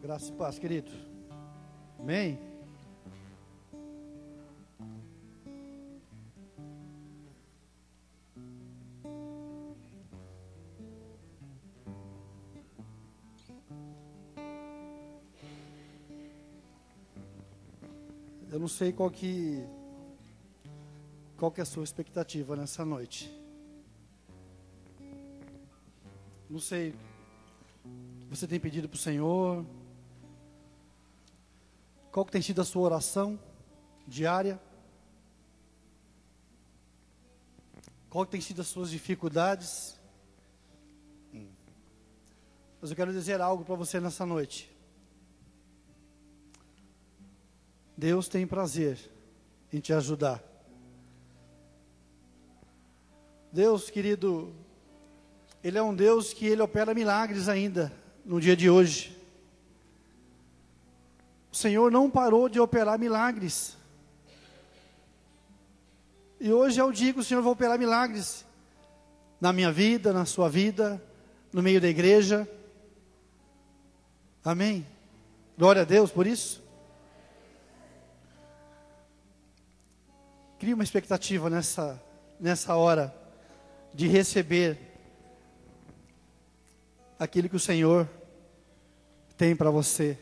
Graça e paz, querido. Amém? Eu não sei qual que é a sua expectativa nessa noite. Não sei o que você tem pedido para o Senhor. Qual que tem sido a sua oração diária? Qual que tem sido as suas dificuldades? Mas eu quero dizer algo para você nessa noite. Deus tem prazer em te ajudar. Deus, querido, Ele é um Deus que Ele opera milagres ainda no dia de hoje. O Senhor não parou de operar milagres. E hoje é o dia que o Senhor vai operar milagres na minha vida, na sua vida, no meio da igreja. Amém? Glória a Deus por isso. Crie uma expectativa nessa hora de receber aquilo que o Senhor tem para você.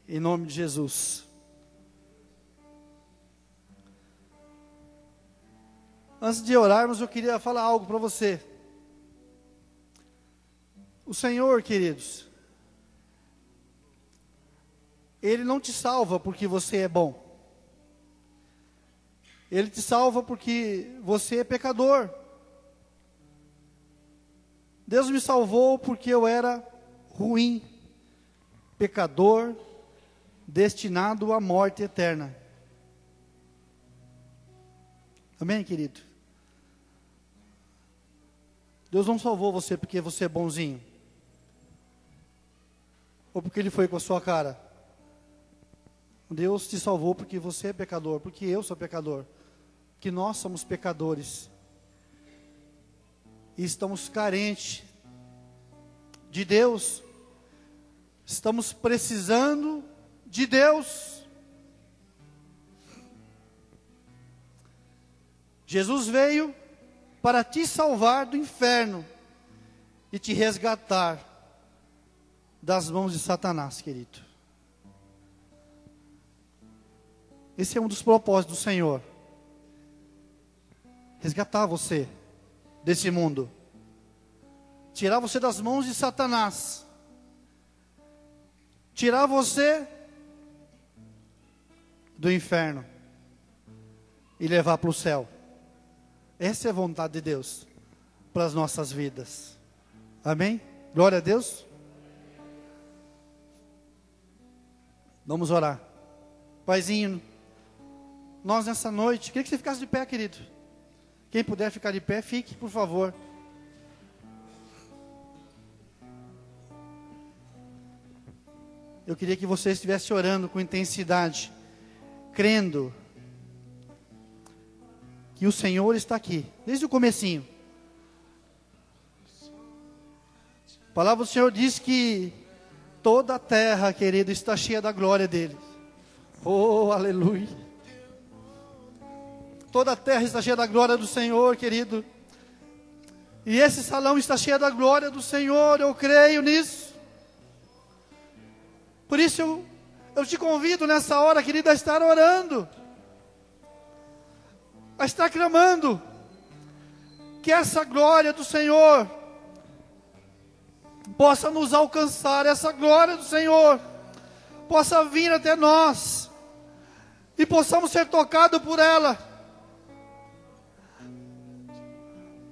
Em nome de Jesus. Antes de orarmos, eu queria falar algo para você. O Senhor, queridos, Ele não te salva porque você é bom. Ele te salva porque você é pecador. Deus me salvou porque eu era ruim, pecador, destinado à morte eterna. Amém, querido? Deus não salvou você porque você é bonzinho, ou porque Ele foi com a sua cara. Deus te salvou porque você é pecador, porque eu sou pecador, porque nós somos pecadores e estamos carentes de Deus, estamos precisando de Deus. Jesus veio para te salvar do inferno e te resgatar das mãos de Satanás, querido. Esse é um dos propósitos do Senhor. Resgatar você desse mundo. Tirar você das mãos de Satanás. Tirar você do inferno e levar para o céu. Essa é a vontade de Deus para as nossas vidas. Amém? Glória a Deus. Vamos orar. Paizinho, nós nessa noite, queria que você ficasse de pé, querido. Quem puder ficar de pé, fique, por favor. Eu queria que você estivesse orando com intensidade, crendo que o Senhor está aqui, desde o comecinho. A palavra do Senhor diz que toda a terra, querido, está cheia da glória dele. Oh, aleluia. Toda a terra está cheia da glória do Senhor, querido. E esse salão está cheio da glória do Senhor, eu creio nisso. Por isso eu te convido nessa hora, querido, a estar orando, a estar clamando, que essa glória do Senhor possa nos alcançar, essa glória do Senhor possa vir até nós, e possamos ser tocados por ela.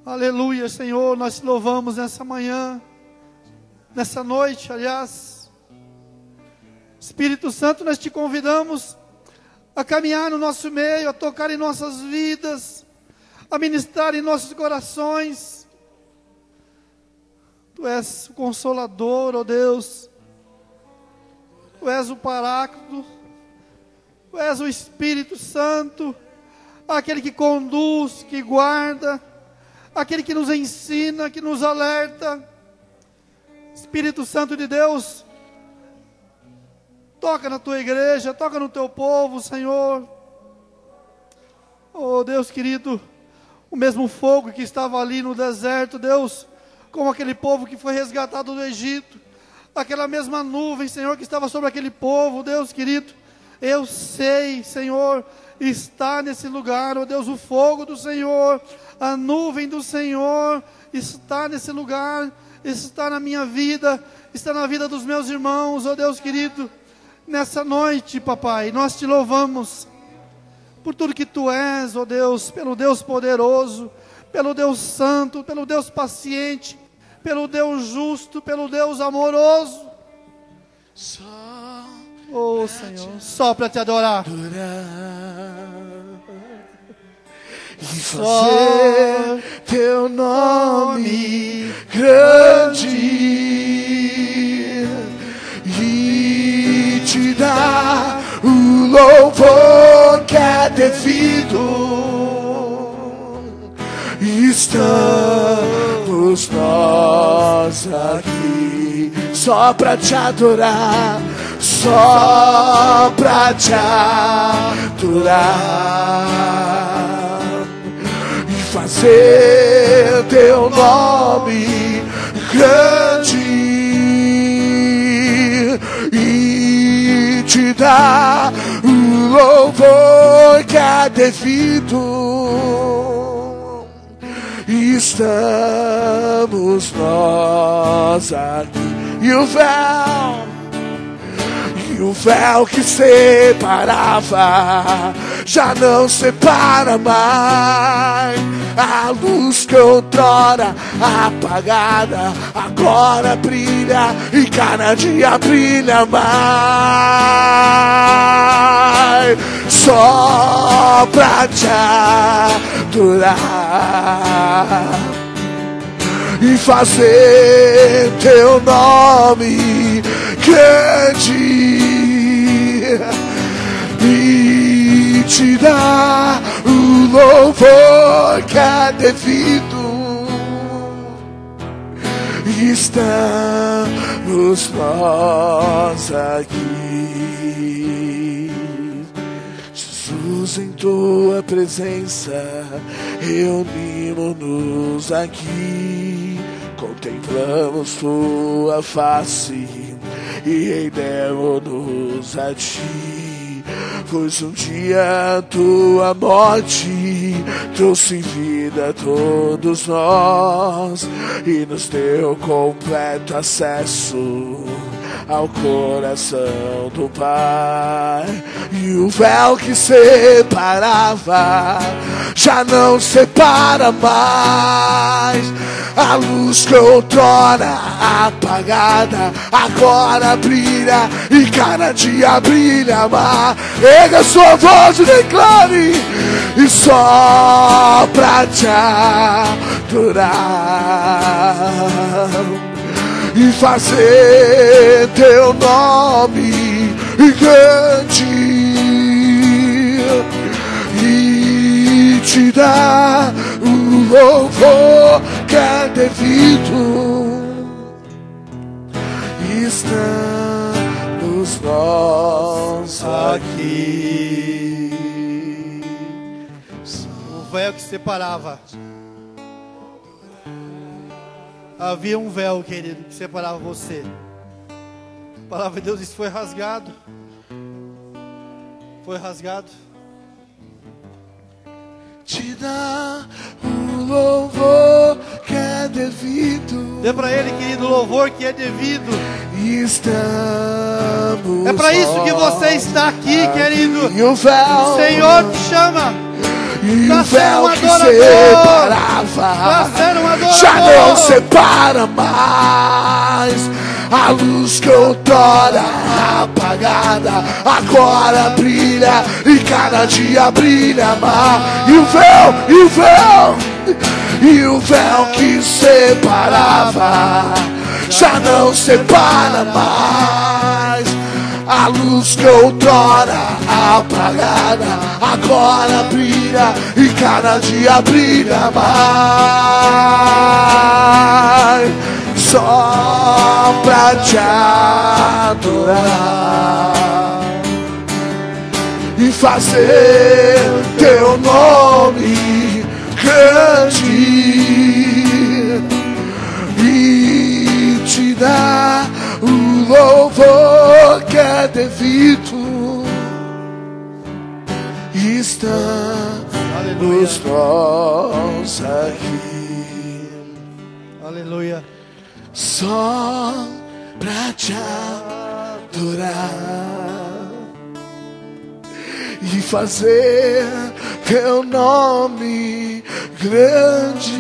Aleluia, Senhor, nós te louvamos nessa manhã, nessa noite, aliás. Espírito Santo, nós te convidamos a caminhar no nosso meio, a tocar em nossas vidas, a ministrar em nossos corações. Tu és o Consolador, ó Deus. Tu és o Paráclito. Tu és o Espírito Santo, aquele que conduz, que guarda, aquele que nos ensina, que nos alerta. Espírito Santo de Deus, Toca na tua igreja, toca no teu povo, Senhor. Oh, Deus querido, o mesmo fogo que estava ali no deserto, Deus, como aquele povo que foi resgatado do Egito, aquela mesma nuvem, Senhor, que estava sobre aquele povo, Deus querido, eu sei, Senhor, está nesse lugar, oh Deus, o fogo do Senhor, a nuvem do Senhor está nesse lugar, está na minha vida, está na vida dos meus irmãos, oh Deus querido. Nessa noite, papai, nós te louvamos por tudo que tu és, ó Deus, pelo Deus poderoso, pelo Deus santo, pelo Deus paciente, pelo Deus justo, pelo Deus amoroso. Oh Senhor, só para te adorar e fazer teu nome grande e te dar o louvor que é devido. Estamos nós aqui só pra te adorar, só pra te adorar e fazer teu nome grande e te dar o louvor que é devido. Estamos nós aqui. E o véu que separava já não separa mais. A luz que outrora apagada agora brilha e cada dia brilha mais. Só pra te adorar e fazer teu nome grande e te dar o louvor que é devido. Estamos nós aqui, Jesus, em tua presença reunimos-nos aqui, contemplamos tua face e rendemos-nos a ti, pois um dia a tua morte trouxe vida a todos nós e nos deu completo acesso ao coração do Pai. E o véu que separava já não separa mais. A luz que outrora apagada agora brilha e cada dia brilha mais. Erga sua voz e declare: e só pra te adorar e fazer teu nome grande e te dar o louvor que é devido. Estamos nós aqui. O véu que separava. Havia um véu, querido, que separava você. A palavra de Deus, isso foi rasgado. Foi rasgado. Te dá o louvor que é devido. Dê para Ele, querido, o louvor que é devido. Estamos. É para isso que você está aqui, querido. E o véu, o Senhor te chama. e Pra o ser véu um que adorador. separava Pra ser um adorador. já não separa mais. A luz que outrora apagada agora brilha e cada dia brilha mais. E o véu que separava já não separa mais. A luz que outrora apagada agora brilha e cada dia brilha mais. Só pra te adorar fazer teu nome grande e te dar o louvor que é devido. Estamos nós aqui, Aleluia. só pra te adorar e fazer teu nome grande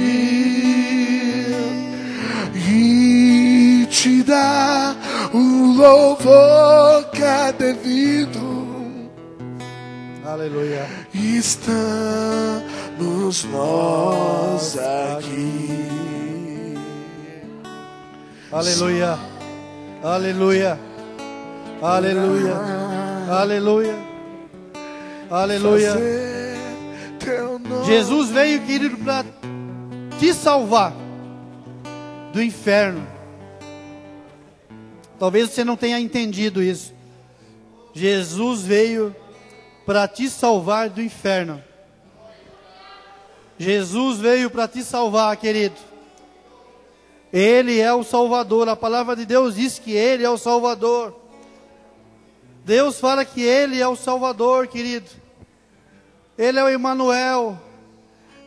e te dar o louvor que é devido. Aleluia. Estamos nós aqui. Aleluia. Aleluia. Aleluia. Aleluia. Aleluia. Fazer teu nome. Jesus veio, querido, para te salvar do inferno. Talvez você não tenha entendido isso. Jesus veio para te salvar do inferno. Jesus veio para te salvar, querido. Ele é o Salvador. A palavra de Deus diz que Ele é o Salvador. Deus fala que Ele é o Salvador, querido. Ele é o Emmanuel.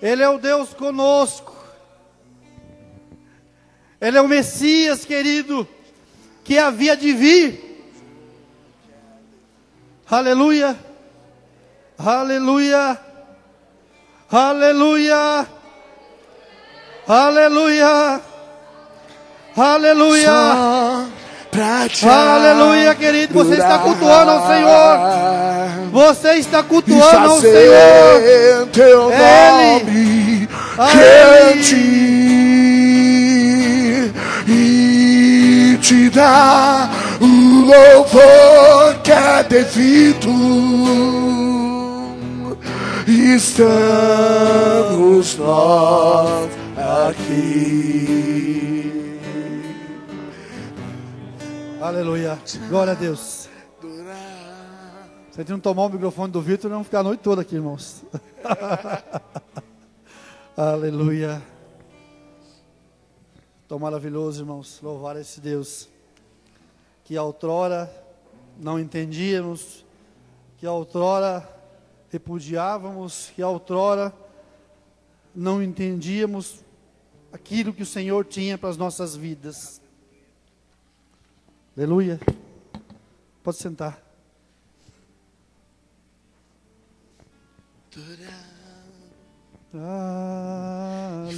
Ele é o Deus conosco. Ele é o Messias, querido, que havia de vir. Aleluia. Aleluia. Aleluia. Aleluia. Aleluia. Aleluia, querido. Você está cultuando ao Senhor. Você está cultuando ao Senhor. Teu nome grande e te dar o louvor que é devido. Estamos nós aqui. Aleluia. Glória a Deus. Se a gente não tomar o microfone do Vitor, não vamos ficar a noite toda aqui, irmãos. Aleluia. Tão maravilhoso, irmãos, louvar esse Deus que outrora não entendíamos, que outrora repudiávamos, que outrora não entendíamos aquilo que o Senhor tinha para as nossas vidas. Aleluia. Pode sentar. Aleluia.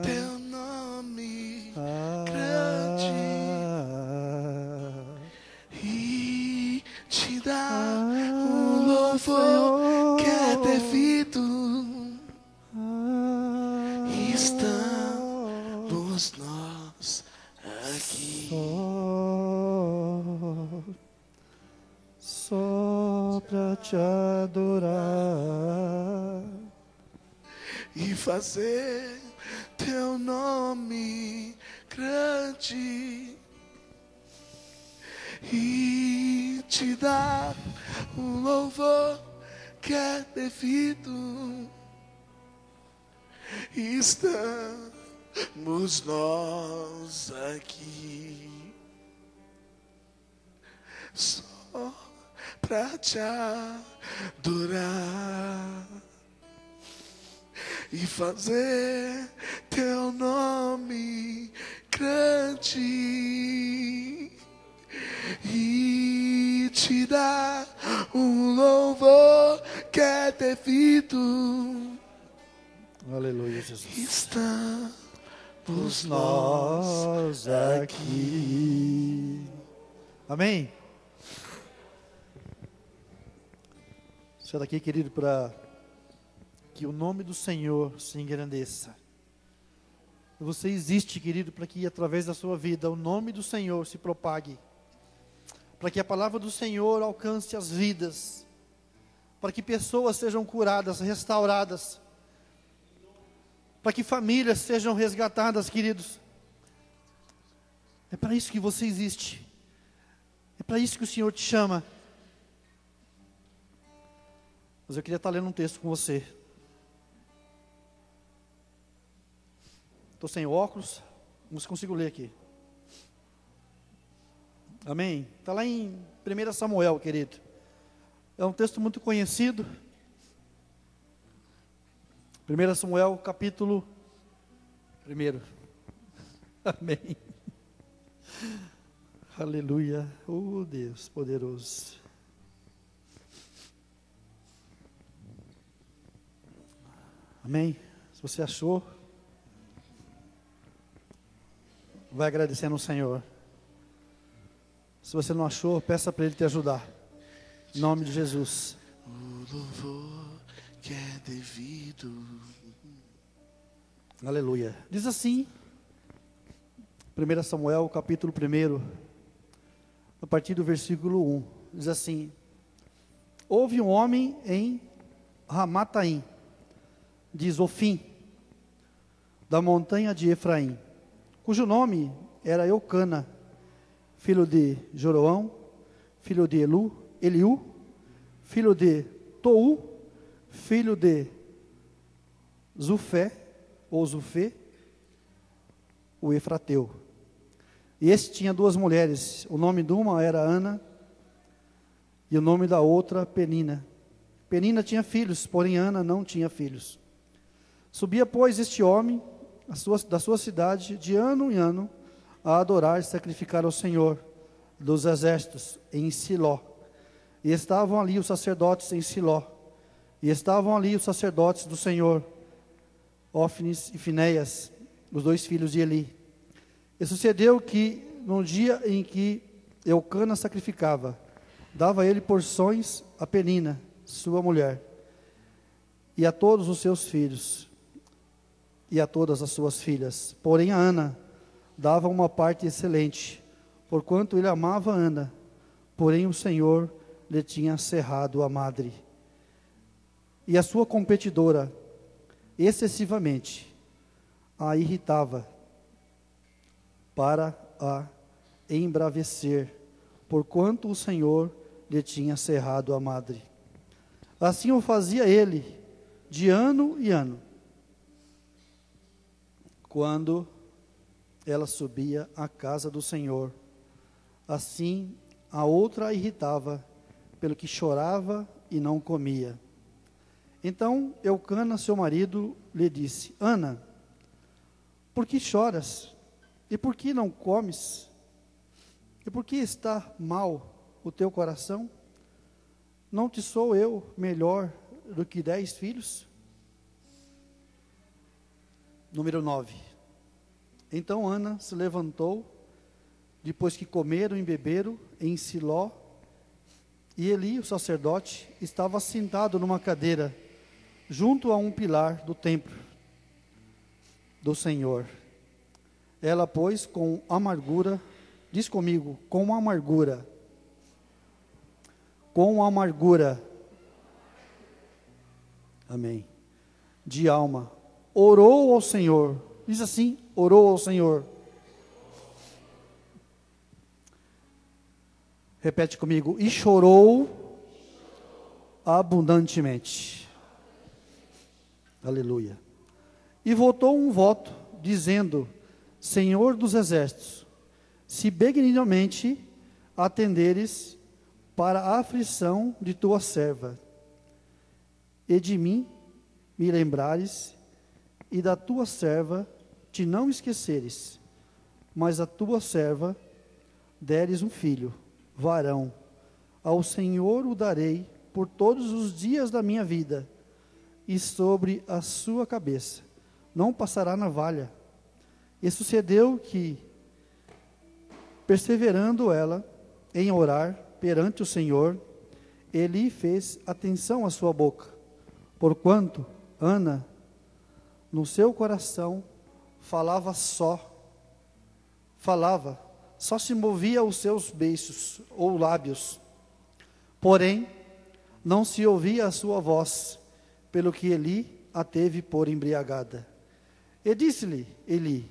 Teu nome grande e te dar o louvor que é devido. Estamos nós aqui. Só pra te adorar e fazer teu nome grande e te dar um louvor que é devido. Estamos nós aqui só pra te adorar e fazer teu nome grande e te dar um louvor que é devido. Aleluia, Jesus. Estamos Nós aqui. Amém? Sai daqui, querido, para que o nome do Senhor se engrandeça. Você existe, querido, para que através da sua vida o nome do Senhor se propague. Para que a palavra do Senhor alcance as vidas. Para que pessoas sejam curadas, restauradas. Para que famílias sejam resgatadas, queridos. É para isso que você existe. É para isso que o Senhor te chama. Mas eu queria estar lendo um texto com você. Estou sem óculos, não consigo ler aqui. Amém? Está lá em 1 Samuel, querido. É um texto muito conhecido. 1 Samuel, capítulo 1. Amém. Aleluia. Oh, Deus poderoso. Amém. Se você achou, vai agradecendo ao Senhor. Se você não achou, peça para Ele te ajudar. Em nome de Jesus. O louvor que é devido. Aleluia. Diz assim, 1 Samuel, capítulo 1, a partir do versículo 1. Diz assim: houve um homem em Ramataim, de Zofim, da montanha de Efraim, cujo nome era Eucana, filho de Joroão, filho de Eliú, filho de Tou, filho de Zufé, ou Zufê, o Efrateu. E este tinha duas mulheres, o nome de uma era Ana, e o nome da outra Penina. Penina tinha filhos, porém Ana não tinha filhos. Subia, pois, este homem da sua cidade, de ano em ano, a adorar e sacrificar ao Senhor dos exércitos, em Siló. E estavam ali os sacerdotes em Siló. E estavam ali os sacerdotes do Senhor, Ófnis e Finéias, os dois filhos de Eli. E sucedeu que, no dia em que Eucana sacrificava, dava ele porções a Penina, sua mulher, e a todos os seus filhos, e a todas as suas filhas. Porém a Ana dava uma parte excelente, porquanto ele amava Ana, porém o Senhor lhe tinha cerrado a madre. E a sua competidora, excessivamente, a irritava, para a embravecer, porquanto o Senhor lhe tinha cerrado a madre. Assim o fazia ele, de ano em ano, quando ela subia à casa do Senhor. Assim a outra a irritava, pelo que chorava e não comia. Então Eucana, seu marido, lhe disse: Ana, por que choras? E por que não comes? E por que está mal o teu coração? Não te sou eu melhor do que 10 filhos? Número 9. Então Ana se levantou, depois que comeram e beberam em Siló, e Eli, o sacerdote, estava sentado numa cadeira, junto a um pilar do templo do Senhor. Ela, pois, com amargura, diz comigo, com amargura, amém, de alma, orou ao Senhor, diz assim, orou ao Senhor. Repete comigo, e chorou abundantemente. Aleluia. E votou um voto, dizendo: Senhor dos exércitos, se benignamente atenderes para a aflição de tua serva, e de mim me lembrares, e da tua serva te não esqueceres, mas a tua serva deres um filho, varão, ao Senhor o darei por todos os dias da minha vida, e sobre a sua cabeça não passará navalha. E sucedeu que, perseverando ela em orar perante o Senhor, Eli fez atenção à sua boca, porquanto Ana, no seu coração, só se movia os seus beiços ou lábios, porém não se ouvia a sua voz, pelo que Eli a teve por embriagada. E disse-lhe Eli: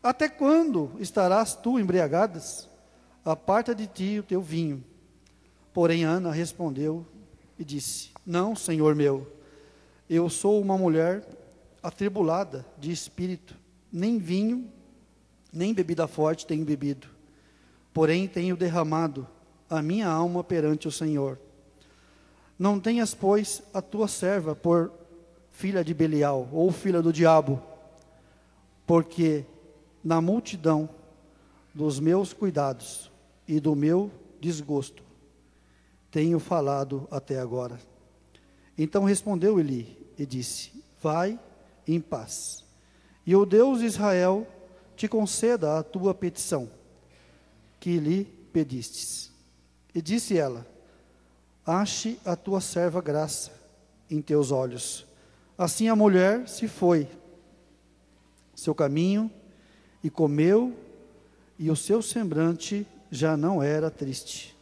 até quando estarás tu embriagadas? Aparta de ti o teu vinho. Porém Ana respondeu e disse: Não, senhor meu, eu sou uma mulher atribulada de espírito, nem vinho, nem bebida forte tenho bebido, porém tenho derramado a minha alma perante o Senhor. Não tenhas, pois, a tua serva por filha de Belial, ou filha do diabo, porque na multidão dos meus cuidados e do meu desgosto tenho falado até agora. Então respondeu Eli e disse: vai em paz, e o Deus de Israel te conceda a tua petição, que lhe pedistes. E disse ela: ache a tua serva graça em teus olhos. Assim a mulher se foi seu caminho e comeu, e o seu semblante já não era triste.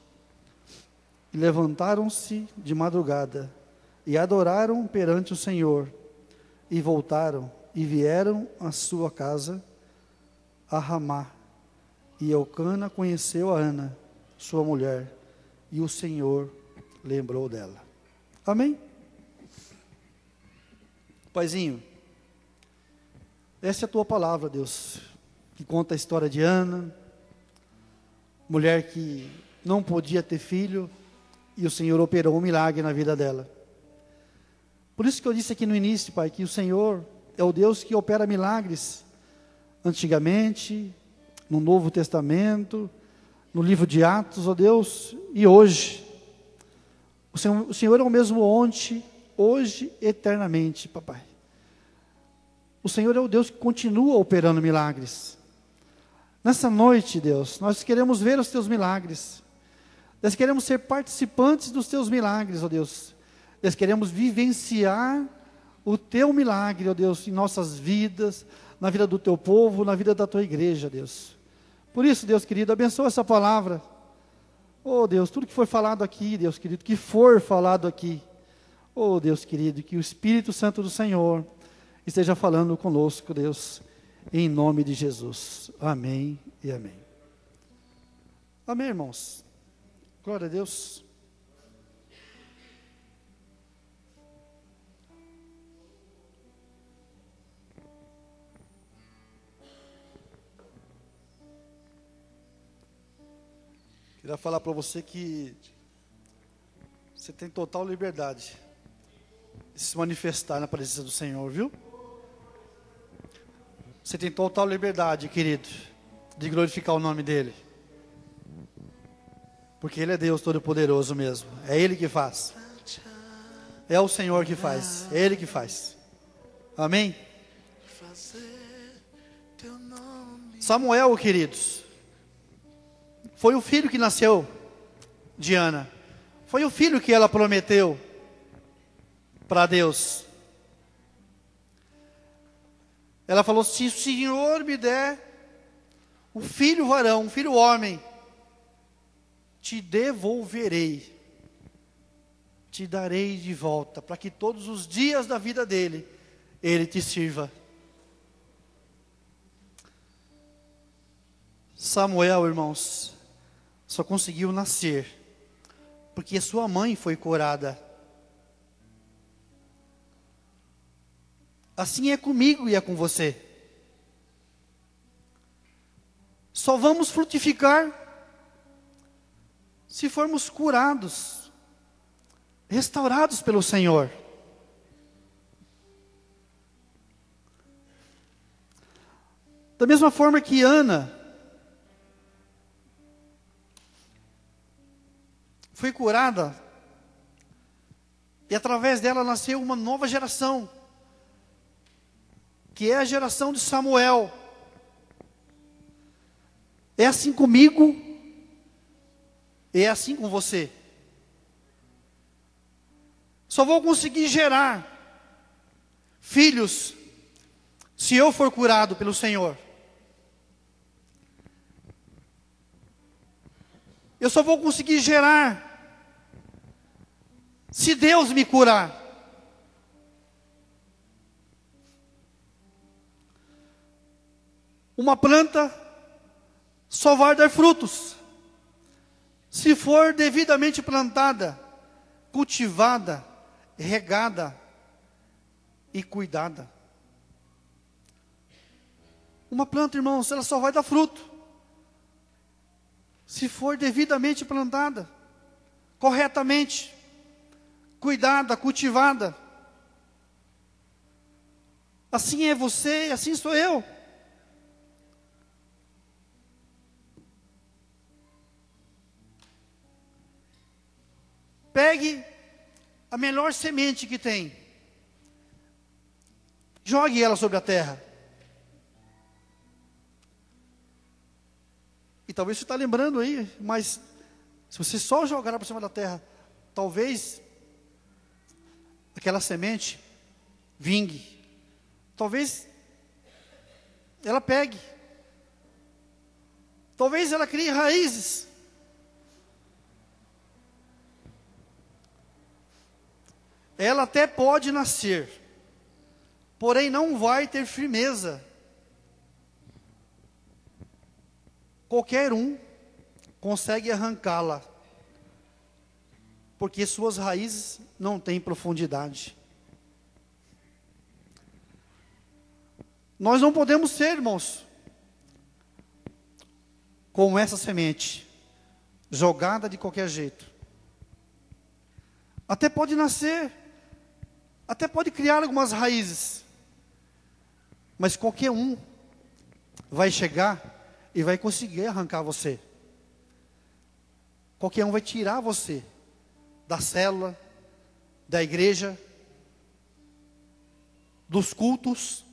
E levantaram-se de madrugada e adoraram perante o Senhor, e voltaram e vieram à sua casa a Ramá. E Eucana conheceu a Ana, sua mulher, e o Senhor lembrou dela. Amém? Paizinho, essa é a tua palavra, Deus, que conta a história de Ana, mulher que não podia ter filho, e o Senhor operou um milagre na vida dela. Por isso que eu disse aqui no início, Pai, que o Senhor é o Deus que opera milagres, antigamente, no Novo Testamento, no livro de Atos, ó Deus, e hoje. O Senhor é o mesmo ontem, hoje, eternamente, papai. O Senhor é o Deus que continua operando milagres. Nessa noite, Deus, nós queremos ver os teus milagres. Nós queremos ser participantes dos teus milagres, ó Deus. Nós queremos vivenciar o teu milagre, ó Deus, em nossas vidas, na vida do teu povo, na vida da tua igreja, Deus. Por isso, Deus querido, abençoa essa palavra. Oh Deus, tudo que foi falado aqui, Deus querido, que for falado aqui, oh Deus querido, que o Espírito Santo do Senhor esteja falando conosco, Deus, em nome de Jesus. Amém e amém. Amém, irmãos. Glória a Deus. Queria falar para você que você tem total liberdade de se manifestar na presença do Senhor, viu? Você tem total liberdade, querido, de glorificar o nome dEle. Porque Ele é Deus Todo-Poderoso mesmo. É Ele que faz. É o Senhor que faz. É Ele que faz. Amém? Samuel, queridos, foi o filho que nasceu de Ana. Foi o filho que ela prometeu para Deus. Ela falou: se o Senhor me der um filho varão, um filho homem, te devolverei, te darei de volta, para que todos os dias da vida dele, ele te sirva. Samuel, irmãos, só conseguiu nascer porque sua mãe foi curada. Assim é comigo e é com você. Só vamos frutificar se formos curados, restaurados pelo Senhor. Da mesma forma que Ana foi curada, e através dela nasceu uma nova geração, que é a geração de Samuel. É assim comigo, é assim com você. Só vou conseguir gerar filhos se eu for curado pelo Senhor. Eu só vou conseguir gerar se Deus me curar. Uma planta só vai dar frutos se for devidamente plantada, cultivada, regada e cuidada. Uma planta, irmãos, ela só vai dar fruto se for devidamente plantada, corretamente, cuidada, cultivada. Assim é você, assim sou eu. Pegue a melhor semente que tem, jogue ela sobre a terra. E talvez você está lembrando aí, mas se você só jogar ela por cima da terra, talvez aquela semente vingue. Talvez ela pegue. Talvez ela crie raízes. Ela até pode nascer, porém não vai ter firmeza. Qualquer um consegue arrancá-la, porque suas raízes não têm profundidade. Nós não podemos ser, irmãos, como essa semente, jogada de qualquer jeito. Até pode nascer, até pode criar algumas raízes, mas qualquer um vai chegar e vai conseguir arrancar você. Qualquer um vai tirar você da célula, da igreja, dos cultos.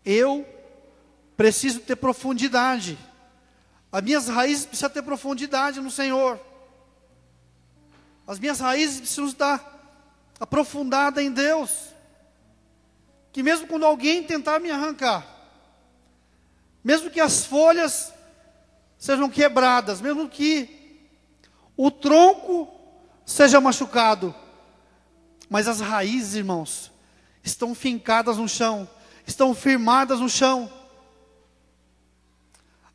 Eu preciso ter profundidade. As minhas raízes precisam ter profundidade no Senhor. As minhas raízes precisam estar aprofundadas em Deus. Que mesmo quando alguém tentar me arrancar, mesmo que as folhas sejam quebradas, mesmo que o tronco seja machucado, mas as raízes, irmãos, estão fincadas no chão, estão firmadas no chão.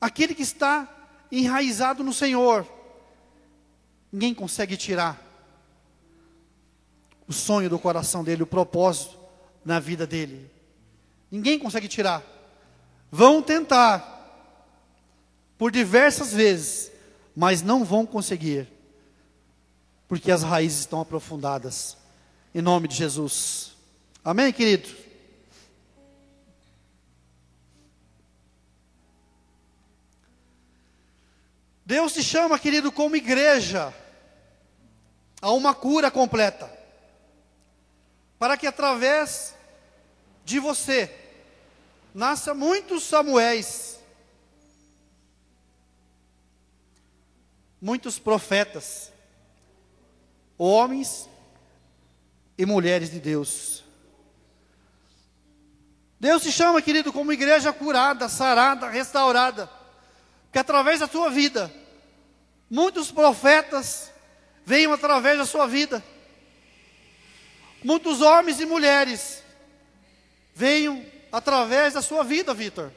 Aquele que está enraizado no Senhor, ninguém consegue tirar o sonho do coração dele, o propósito na vida dele. Ninguém consegue tirar. Vão tentar por diversas vezes, mas não vão conseguir, porque as raízes estão aprofundadas. Em nome de Jesus. Amém, querido? Deus te chama, querido, como igreja, a uma cura completa, para que através de você nasça muitos Samuéis, muitos profetas, homens e mulheres de Deus. Deus te chama, querido, como igreja curada, sarada, restaurada, que através da tua vida, muitos profetas venham através da sua vida, muitos homens e mulheres venham através da sua vida, Vitor.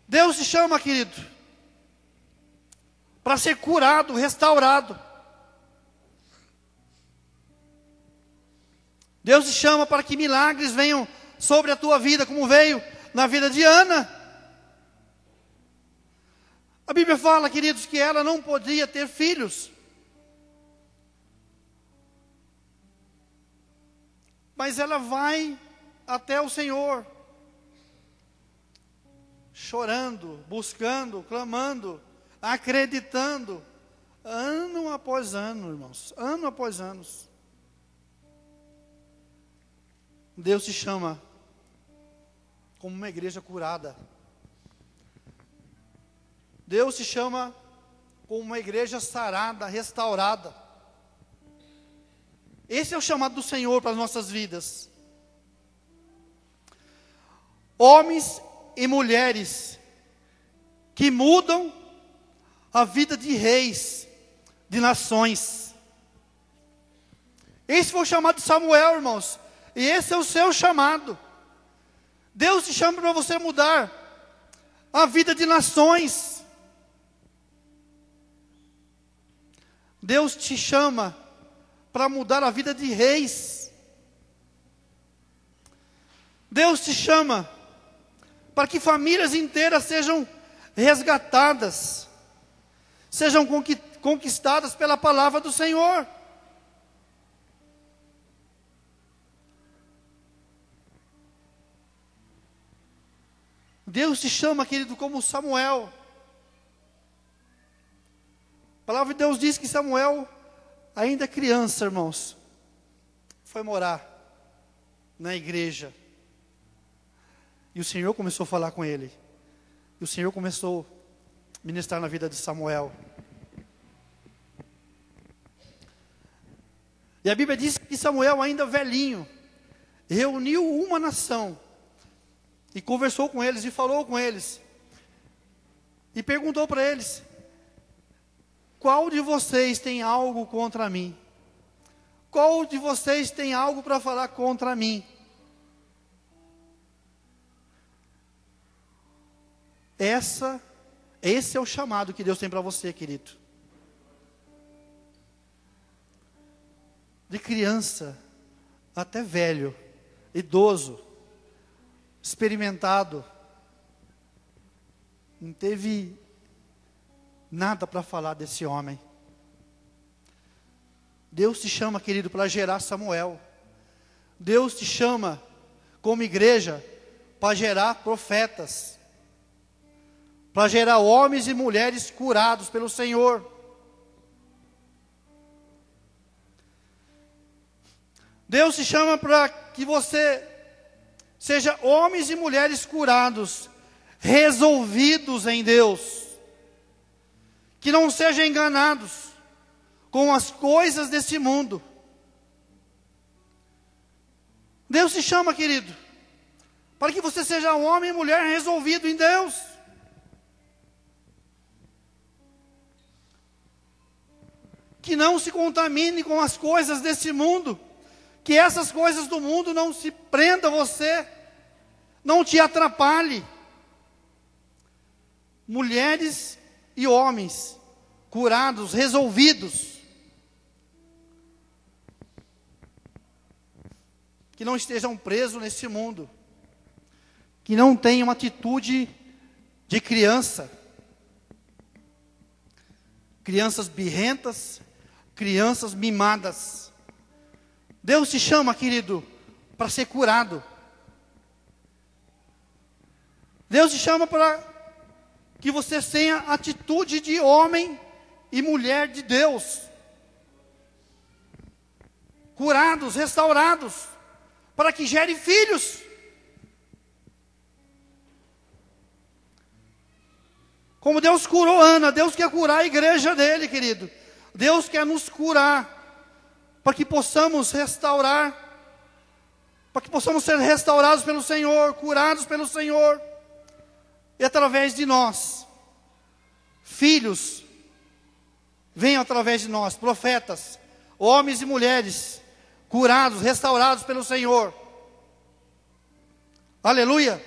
Deus te chama, querido, para ser curado, restaurado. Deus te chama para que milagres venham sobre a tua vida, como veio na vida de Ana. A Bíblia fala, queridos, que ela não podia ter filhos. Mas ela vai até o Senhor, chorando, buscando, clamando, acreditando, ano após ano, irmãos, ano após ano. Deus te chama como uma igreja curada. Deus te chama como uma igreja sarada, restaurada. Esse é o chamado do Senhor para as nossas vidas. Homens e mulheres que mudam a vida de reis, de nações. Esse foi o chamado de Samuel, irmãos. E esse é o seu chamado. Deus te chama para você mudar a vida de nações. Deus te chama para mudar a vida de reis. Deus te chama para que famílias inteiras sejam resgatadas, sejam conquistadas pela palavra do Senhor. Deus te chama, querido, como Samuel. A palavra de Deus diz que Samuel, ainda criança, irmãos, foi morar na igreja. E o Senhor começou a falar com ele. E o Senhor começou a ministrar na vida de Samuel. E a Bíblia diz que Samuel, ainda velhinho, reuniu uma nação. E conversou com eles, e falou com eles. E perguntou para eles: qual de vocês tem algo contra mim? Qual de vocês tem algo para falar contra mim? Esse é o chamado que Deus tem para você, querido. De criança até velho, idoso, experimentado, não teve nada para falar desse homem. Deus te chama, querido, para gerar Samuel. Deus te chama, como igreja, para gerar profetas, para gerar homens e mulheres curados pelo Senhor. Deus te chama para que você seja homens e mulheres curados, resolvidos em Deus, que não sejam enganados com as coisas desse mundo. Deus te chama, querido, para que você seja homem e mulher resolvido em Deus. Que não se contamine com as coisas desse mundo, que essas coisas do mundo não se prenda a você, não te atrapalhe. Mulheres e homens curados, resolvidos, que não estejam presos nesse mundo, que não tenham atitude de criança, crianças birrentas, crianças mimadas. Deus te chama, querido, para ser curado. Deus te chama para que você tenha atitude de homem e mulher de Deus, curados, restaurados, para que gere filhos. Como Deus curou Ana, Deus quer curar a igreja dele, querido. Deus quer nos curar, para que possamos restaurar, para que possamos ser restaurados pelo Senhor, curados pelo Senhor. E através de nós, filhos, venham através de nós, profetas, homens e mulheres, curados, restaurados pelo Senhor. Aleluia.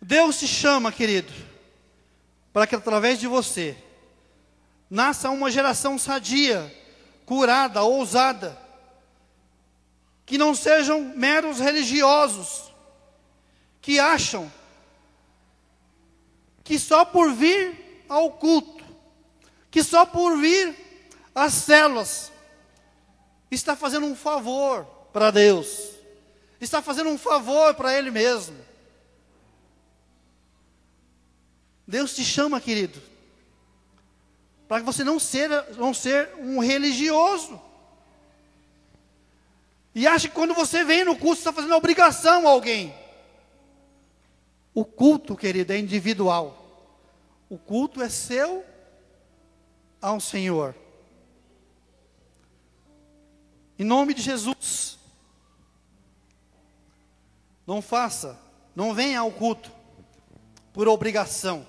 Deus te chama, querido, para que através de você nasça uma geração sadia, curada, ousada, que não sejam meros religiosos, que acham que só por vir ao culto, que só por vir às células, está fazendo um favor para Deus, está fazendo um favor para Ele mesmo. Deus te chama, querido, para que você não ser um religioso. E acha que quando você vem no culto, você está fazendo obrigação a alguém. O culto, querido, é individual. O culto é seu ao Senhor. Em nome de Jesus. Não venha ao culto por obrigação,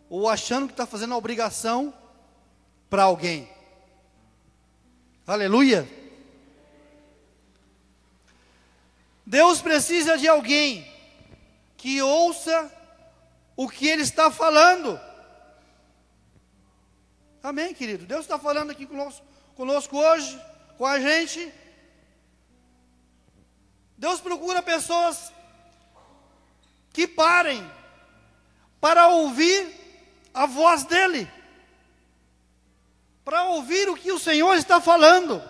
ou achando que está fazendo a obrigação para alguém. Aleluia. Deus precisa de alguém que ouça o que Ele está falando. Amém, querido? Deus está falando aqui conosco hoje, com a gente. Deus procura pessoas que parem para ouvir a voz dEle, para ouvir o que o Senhor está falando.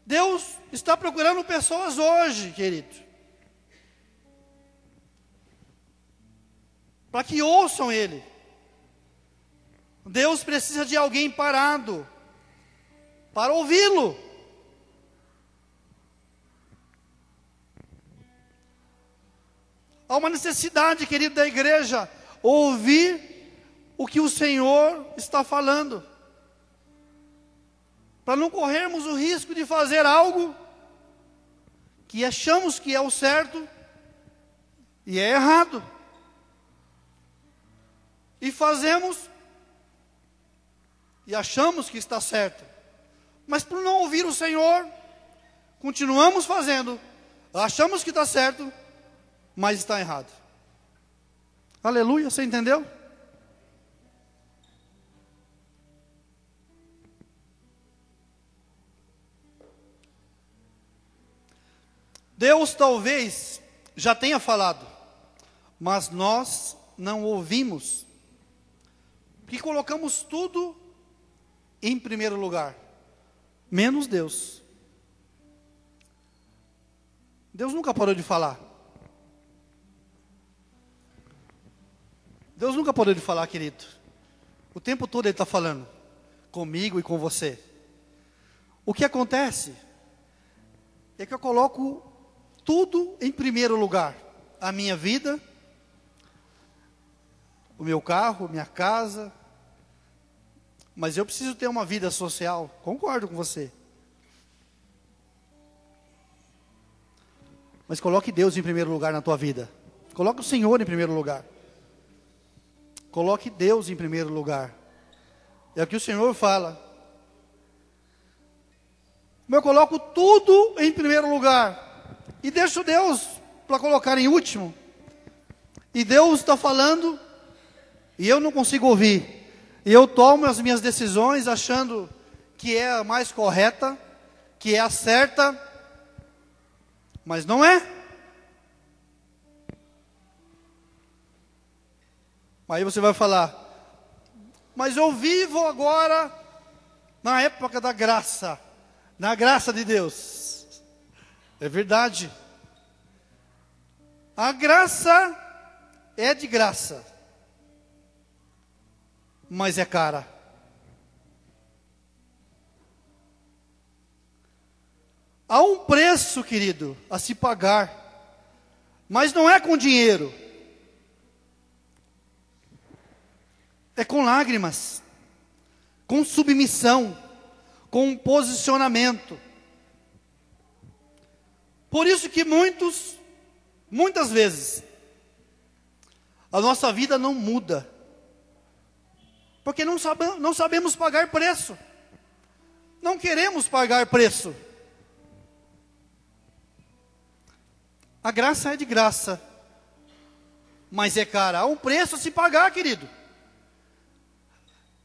Deus está procurando pessoas hoje, querido, para que ouçam Ele. Deus precisa de alguém parado para ouvi-lo. Há uma necessidade, querido, da igreja ouvir o que o Senhor está falando, para não corrermos o risco de fazer algo que achamos que é o certo e é errado, e fazemos e achamos que está certo, mas por não ouvir o Senhor, continuamos fazendo, achamos que está certo, mas está errado. Aleluia, você entendeu? Deus talvez já tenha falado, mas nós não ouvimos, porque colocamos tudo em primeiro lugar, menos Deus. Deus nunca parou de falar. Deus nunca parou de falar, querido. O tempo todo Ele está falando comigo e com você. O que acontece é que eu coloco tudo em primeiro lugar. A minha vida, o meu carro, minha casa. Mas eu preciso ter uma vida social. Concordo com você. Mas coloque Deus em primeiro lugar na tua vida. Coloque o Senhor em primeiro lugar. Coloque Deus em primeiro lugar. É o que o Senhor fala. Eu coloco tudo em primeiro lugar e deixo Deus para colocar em último. E Deus está falando e eu não consigo ouvir. E eu tomo as minhas decisões achando que é a mais correta, que é a certa, mas não é. Aí você vai falar, mas eu vivo agora na época da graça, na graça de Deus. É verdade. A graça é de graça, mas é cara. Há um preço, querido, a se pagar, mas não é com dinheiro. É com lágrimas, com submissão, com posicionamento. Por isso que muitas vezes, a nossa vida não muda. Porque não sabemos pagar preço. Não queremos pagar preço. A graça é de graça, mas é cara. Há um preço a se pagar, querido.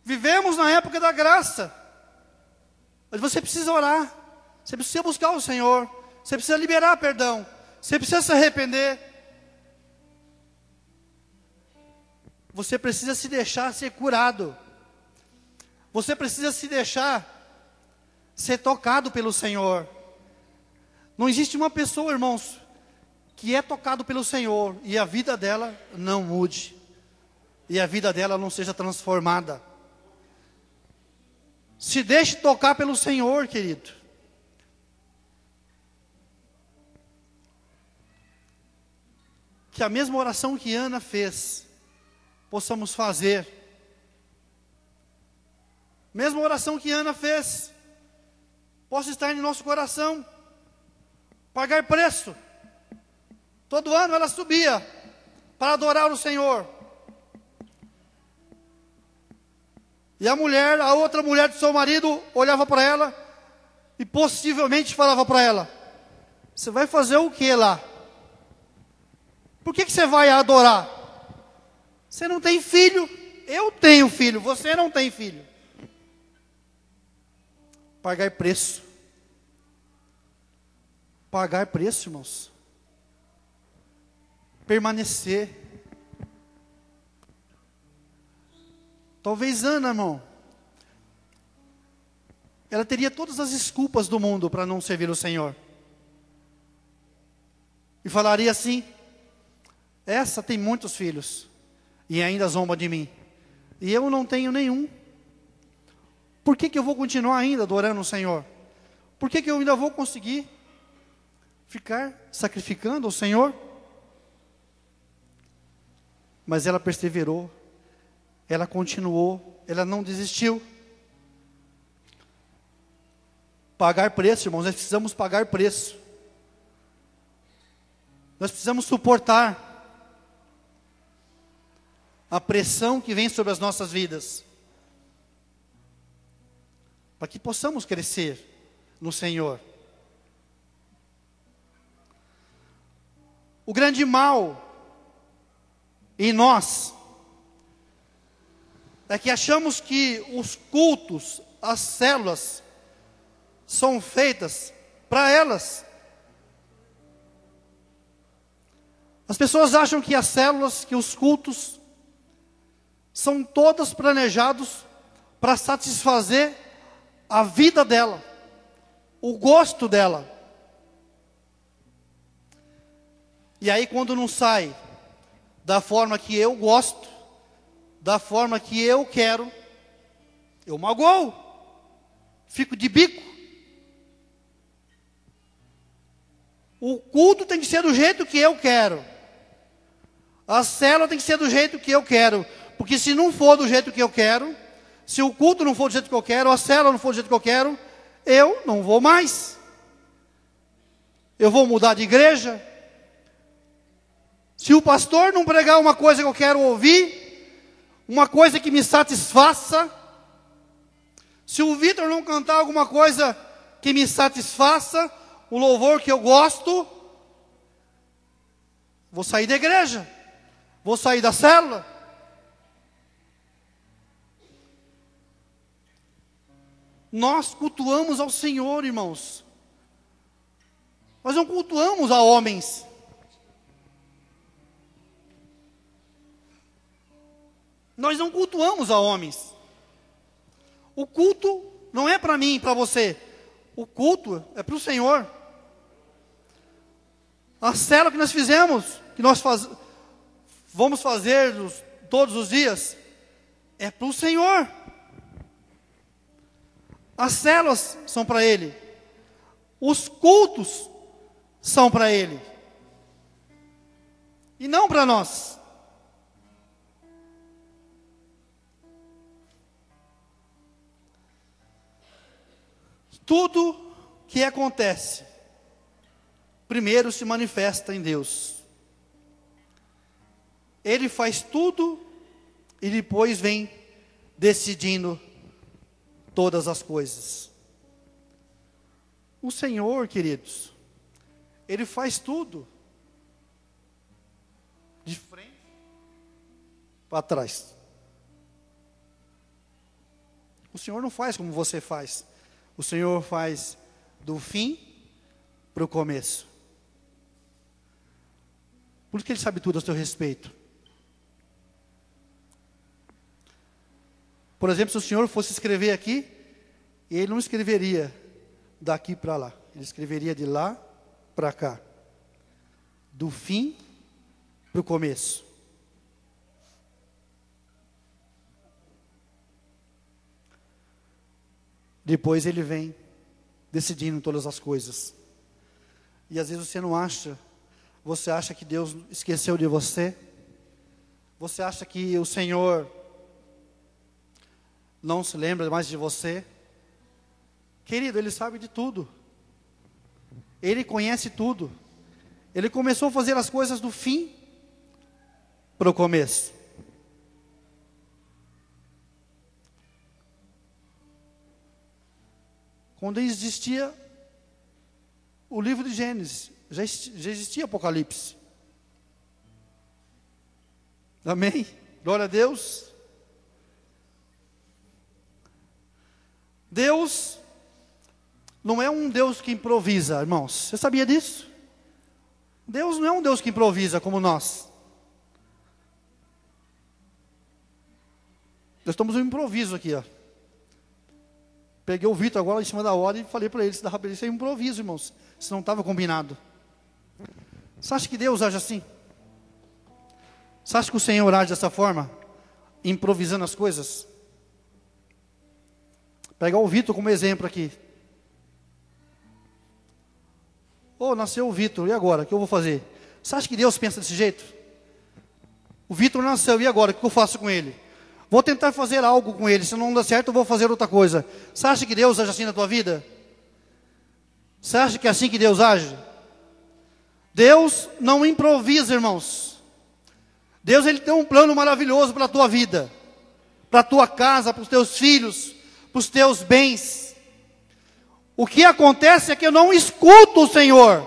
Vivemos na época da graça, mas você precisa orar, você precisa buscar o Senhor, você precisa liberar perdão, você precisa se arrepender, você precisa se deixar ser curado, você precisa se deixar ser tocado pelo Senhor. Não existe uma pessoa, irmãos, que é tocado pelo Senhor e a vida dela não mude, e a vida dela não seja transformada. Se deixe tocar pelo Senhor, querido. Que a mesma oração que Ana fez, possamos fazer. Mesma oração que Ana fez, possa estar em nosso coração. Pagar preço. Todo ano ela subia para adorar o Senhor. E a outra mulher do seu marido, olhava para ela e possivelmente falava para ela: você vai fazer o que lá? Por que você vai adorar? Você não tem filho, eu tenho filho, você não tem filho. Pagar preço. Pagar preço, irmãos. Permanecer. Talvez Ana, irmão, ela teria todas as desculpas do mundo para não servir o Senhor. E falaria assim: essa tem muitos filhos e ainda zomba de mim, e eu não tenho nenhum. Por que eu vou continuar ainda adorando o Senhor? Por que eu ainda vou conseguir ficar sacrificando ao Senhor? Mas ela perseverou, ela continuou, ela não desistiu. Pagar preço, irmãos, nós precisamos pagar preço. Nós precisamos suportar a pressão que vem sobre as nossas vidas, para que possamos crescer no Senhor. O grande mal em nós é que achamos que os cultos, as células, são feitas para elas. As pessoas acham que as células, que os cultos, são todos planejados para satisfazer a vida dela, o gosto dela. E aí, quando não sai da forma que eu gosto, da forma que eu quero, eu magoo, fico de bico. O culto tem que ser do jeito que eu quero. A célula tem que ser do jeito que eu quero. Porque se não for do jeito que eu quero, se o culto não for do jeito que eu quero, a célula não for do jeito que eu quero, eu não vou mais. Eu vou mudar de igreja. Se o pastor não pregar uma coisa que eu quero ouvir, uma coisa que me satisfaça, se o Vitor não cantar alguma coisa que me satisfaça, o louvor que eu gosto, vou sair da igreja, vou sair da célula. Nós cultuamos ao Senhor, irmãos. Nós não cultuamos a homens. Nós não cultuamos a homens. O culto não é para mim e para você. O culto é para o Senhor. A célula que nós fizemos, que nós vamos fazer todos os dias, é para o Senhor. As células são para Ele. Os cultos são para Ele. E não para nós. Tudo que acontece, primeiro se manifesta em Deus. Ele faz tudo e depois vem decidindo todas as coisas. O Senhor, queridos, Ele faz tudo de frente para trás. O Senhor não faz como você faz. O Senhor faz do fim para o começo. Por isso que Ele sabe tudo a seu respeito. Por exemplo, se o Senhor fosse escrever aqui, Ele não escreveria daqui para lá. Ele escreveria de lá para cá. Do fim para o começo. Depois Ele vem decidindo todas as coisas. E às vezes você não acha, você acha que Deus esqueceu de você. Você acha que o Senhor não se lembra mais de você. Querido, Ele sabe de tudo. Ele conhece tudo. Ele começou a fazer as coisas do fim para o começo. Quando existia o livro de Gênesis, já existia Apocalipse. Amém? Glória a Deus. Deus não é um Deus que improvisa, irmãos. Você sabia disso? Deus não é um Deus que improvisa como nós. Nós estamos um improviso aqui, ó. Peguei o Vitor agora em cima da hora e falei para ele, se dava para ele, isso é improviso, irmãos. Isso não estava combinado. Você acha que Deus age assim? Você acha que o Senhor age dessa forma? Improvisando as coisas? Pegar o Vitor como exemplo aqui. Nasceu o Vitor, e agora? O que eu vou fazer? Você acha que Deus pensa desse jeito? O Vitor nasceu, e agora? O que eu faço com ele? Vou tentar fazer algo com ele, se não dá certo eu vou fazer outra coisa. Você acha que Deus age assim na tua vida? Você acha que é assim que Deus age? Deus não improvisa, irmãos. Deus, Ele tem um plano maravilhoso para a tua vida, para a tua casa, para os teus filhos, para os teus bens. O que acontece é que eu não escuto o Senhor.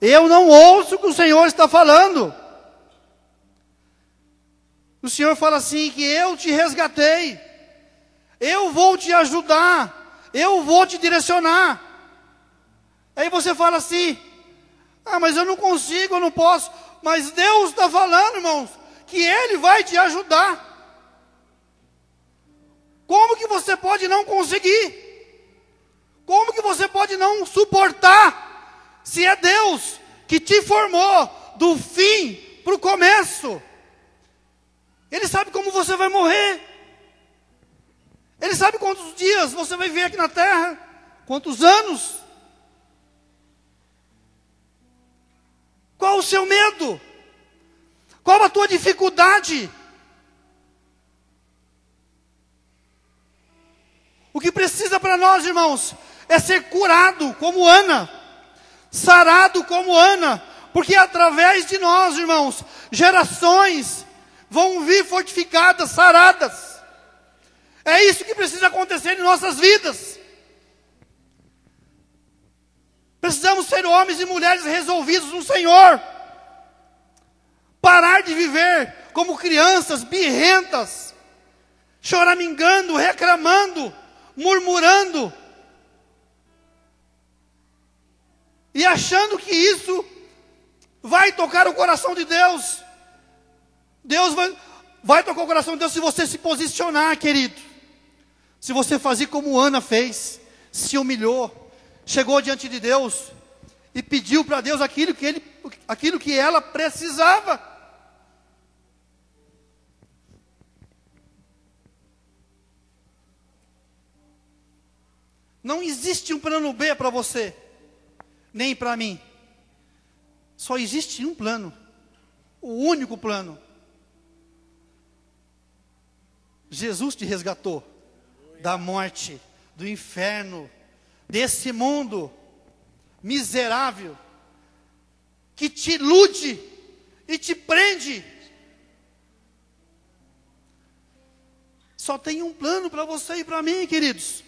Eu não ouço o que o Senhor está falando. O Senhor fala assim, que eu te resgatei, eu vou te ajudar, eu vou te direcionar. Aí você fala assim, mas eu não consigo, eu não posso. Mas Deus está falando, irmãos, que Ele vai te ajudar. Como que você pode não conseguir? Como que você pode não suportar, se é Deus que te formou do fim para o começo? Ele sabe como você vai morrer. Ele sabe quantos dias você vai viver aqui na terra. Quantos anos. Qual o seu medo? Qual a tua dificuldade? O que precisa para nós, irmãos, é ser curado como Ana. Sarado como Ana. Porque através de nós, irmãos, gerações vão vir fortificadas, saradas. É isso que precisa acontecer em nossas vidas. Precisamos ser homens e mulheres resolvidos no Senhor. Parar de viver como crianças birrentas, choramingando, reclamando, murmurando. E achando que isso vai tocar o coração de Deus. Deus vai tocar o coração de Deus se você se posicionar, querido. Se você fazer como Ana fez, se humilhou, chegou diante de Deus e pediu para Deus aquilo que ela precisava. Não existe um plano B para você, nem para mim. Só existe um plano, o único plano. Jesus te resgatou da morte, do inferno, desse mundo miserável, que te ilude e te prende. Só tem um plano para você e para mim, queridos.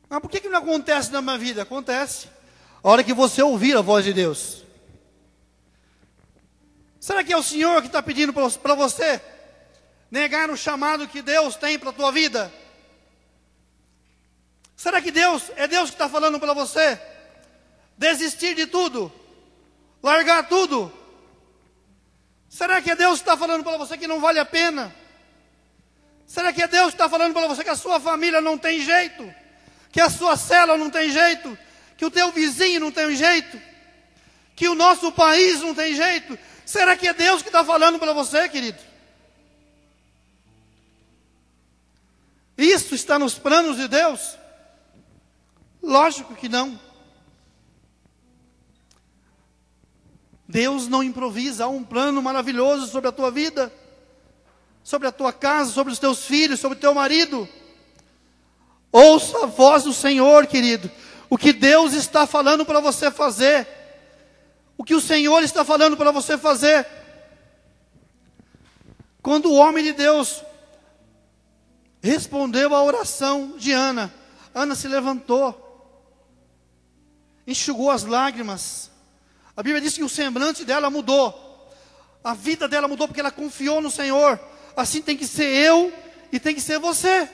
Mas por que não acontece na minha vida? Acontece. A hora que você ouvir a voz de Deus. Será que é o Senhor que está pedindo para você negar o chamado que Deus tem para a tua vida? Será que é Deus que está falando para você desistir de tudo? Largar tudo? Será que é Deus que está falando para você que não vale a pena? Será que é Deus que está falando para você que a sua família não tem jeito? Que a sua célula não tem jeito? Que o teu vizinho não tem jeito? Que o nosso país não tem jeito? Será que é Deus que está falando para você, querido? Isso está nos planos de Deus? Lógico que não. Deus não improvisa, há um plano maravilhoso sobre a tua vida, sobre a tua casa, sobre os teus filhos, sobre o teu marido. Ouça a voz do Senhor, querido. O que Deus está falando para você fazer. O que o Senhor está falando para você fazer. Quando o homem de Deus respondeu à oração de Ana, Ana se levantou, enxugou as lágrimas. A Bíblia diz que o semblante dela mudou. A vida dela mudou porque ela confiou no Senhor. Assim tem que ser eu e tem que ser você.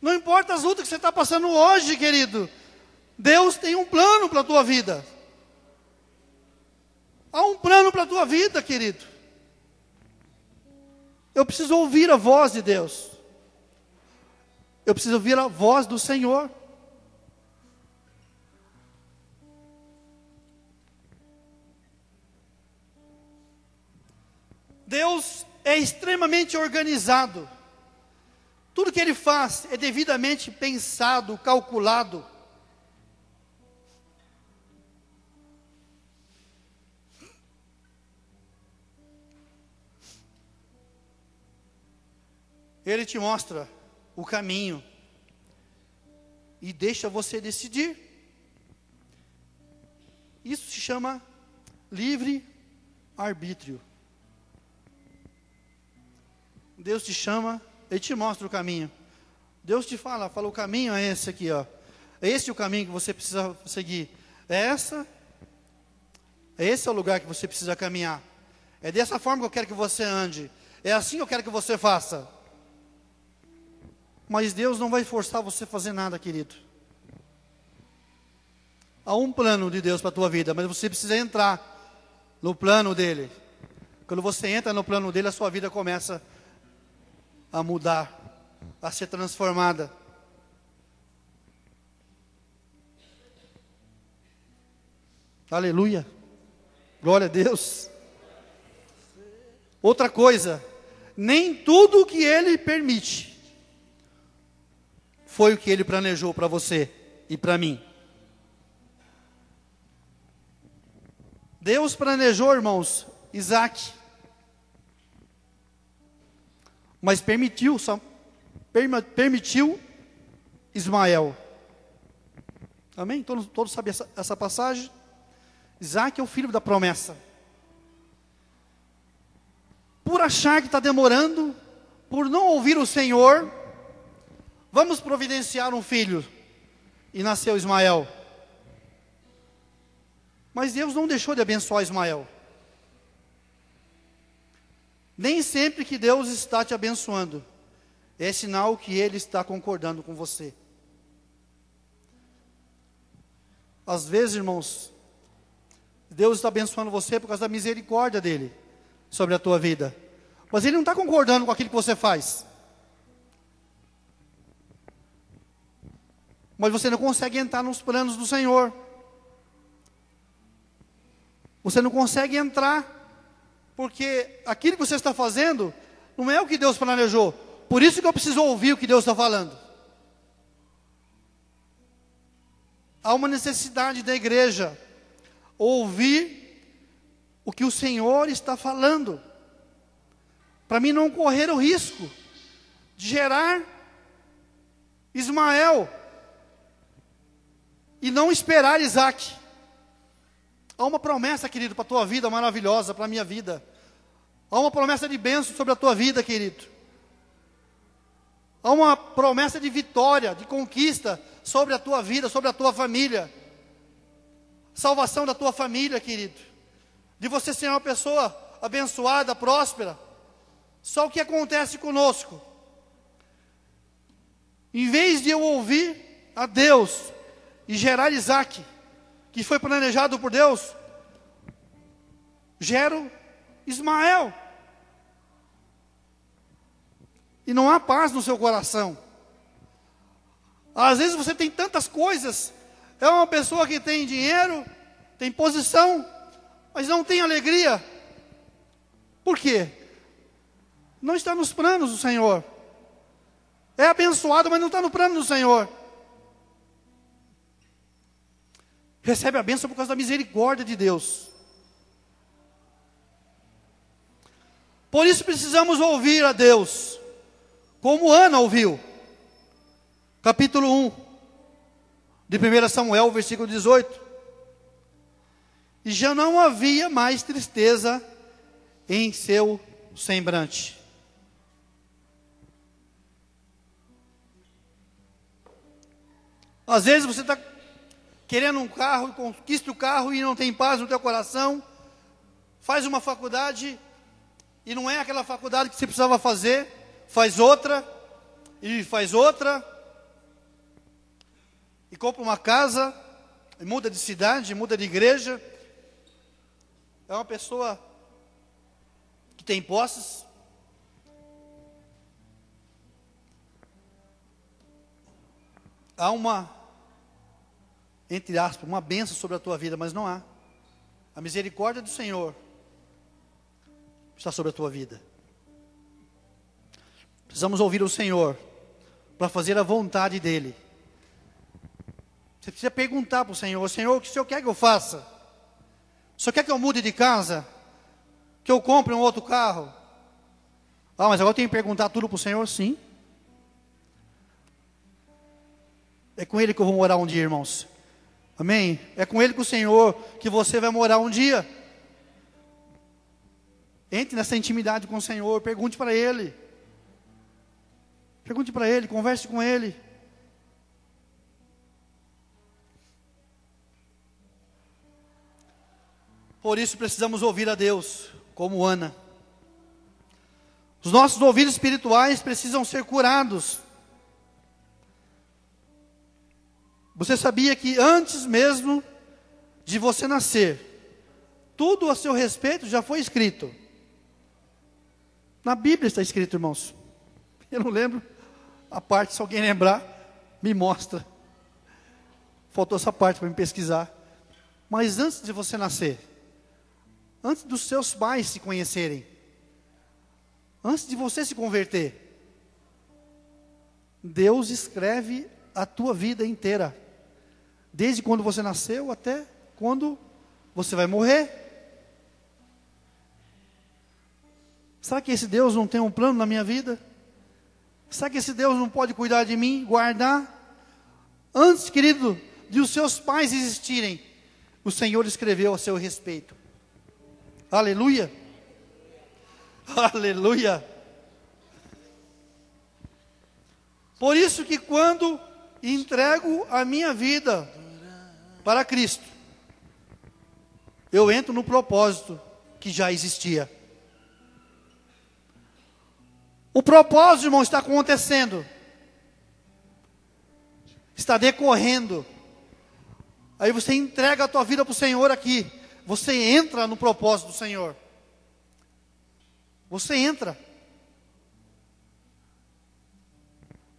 Não importa as lutas que você está passando hoje, querido. Deus tem um plano para a tua vida. Há um plano para a tua vida, querido. Eu preciso ouvir a voz de Deus. Eu preciso ouvir a voz do Senhor. Deus é extremamente organizado. Tudo que Ele faz é devidamente pensado, calculado. Ele te mostra o caminho e deixa você decidir. Isso se chama livre-arbítrio. Deus te chama, Ele te mostra o caminho. Deus te fala, o caminho é esse aqui, ó. É esse o caminho que você precisa seguir. Esse é o lugar que você precisa caminhar. É dessa forma que eu quero que você ande. É assim que eu quero que você faça. Mas Deus não vai forçar você a fazer nada, querido. Há um plano de Deus para a tua vida, mas você precisa entrar no plano dEle. Quando você entra no plano dEle, a sua vida começa a mudar, a ser transformada. Aleluia. Glória a Deus. Outra coisa, nem tudo o que Ele permite foi o que Ele planejou para você e para mim. Deus planejou, irmãos, Isaac, mas permitiu Ismael. Amém? Todos sabem essa passagem? Isaac é o filho da promessa. Por achar que está demorando, por não ouvir o Senhor, vamos providenciar um filho. E nasceu Ismael. Mas Deus não deixou de abençoar Ismael. Nem sempre que Deus está te abençoando, é sinal que Ele está concordando com você. Às vezes, irmãos, Deus está abençoando você por causa da misericórdia dEle sobre a tua vida. Mas Ele não está concordando com aquilo que você faz. Mas você não consegue entrar nos planos do Senhor. Você não consegue entrar, porque aquilo que você está fazendo não é o que Deus planejou. Por isso que eu preciso ouvir o que Deus está falando. Há uma necessidade da igreja ouvir o que o Senhor está falando, para mim não correr o risco de gerar Ismael e não esperar Isaac. Há uma promessa, querido, para a tua vida maravilhosa, para a minha vida. Há uma promessa de bênção sobre a tua vida, querido. Há uma promessa de vitória, de conquista sobre a tua vida, sobre a tua família. Salvação da tua família, querido. De você ser uma pessoa abençoada, próspera. Só o que acontece conosco? Em vez de eu ouvir a Deus e gerar Isaac, que foi planejado por Deus, gero Ismael. E não há paz no seu coração. Às vezes você tem tantas coisas, é uma pessoa que tem dinheiro, tem posição, mas não tem alegria. Por quê? Não está nos planos do Senhor. É abençoado, mas não está no plano do Senhor. Recebe a bênção por causa da misericórdia de Deus. Por isso precisamos ouvir a Deus, como Ana ouviu. Capítulo 1, de 1 Samuel, versículo 18. E já não havia mais tristeza em seu semblante. Às vezes você está querendo um carro, conquista o carro e não tem paz no teu coração, faz uma faculdade e não é aquela faculdade que você precisava fazer, faz outra, e faz outra, e compra uma casa, e muda de cidade, muda de igreja. É uma pessoa que tem posses. Há uma, entre aspas, uma bênção sobre a tua vida, mas não há. A misericórdia do Senhor está sobre a tua vida. Precisamos ouvir o Senhor para fazer a vontade dEle. Você precisa perguntar para o Senhor: Senhor, o que o Senhor quer que eu faça? O Senhor quer que eu mude de casa? Que eu compre um outro carro? Ah, mas agora eu tenho que perguntar tudo para o Senhor? Sim. É com Ele que eu vou morar um dia, irmãos. Amém? É com Ele, com o Senhor, que você vai morar um dia. Entre nessa intimidade com o Senhor, pergunte para Ele. Pergunte para Ele, converse com Ele. Por isso precisamos ouvir a Deus, como Ana. Os nossos ouvidos espirituais precisam ser curados. Você sabia que antes mesmo de você nascer, tudo a seu respeito já foi escrito? Na Bíblia está escrito, irmãos. Eu não lembro a parte, se alguém lembrar, me mostra. Faltou essa parte para me pesquisar. Mas antes de você nascer, antes dos seus pais se conhecerem, antes de você se converter, Deus escreve a tua vida inteira. Desde quando você nasceu até quando você vai morrer. Será que esse Deus não tem um plano na minha vida? Será que esse Deus não pode cuidar de mim, guardar? Antes, querido, de os seus pais existirem, o Senhor escreveu a seu respeito. Aleluia! Aleluia! Por isso que quando entrego a minha vida para Cristo, eu entro no propósito que já existia. O propósito, irmão, está acontecendo, está decorrendo. Aí você entrega a tua vida para o Senhor aqui, você entra no propósito do Senhor. Você entra.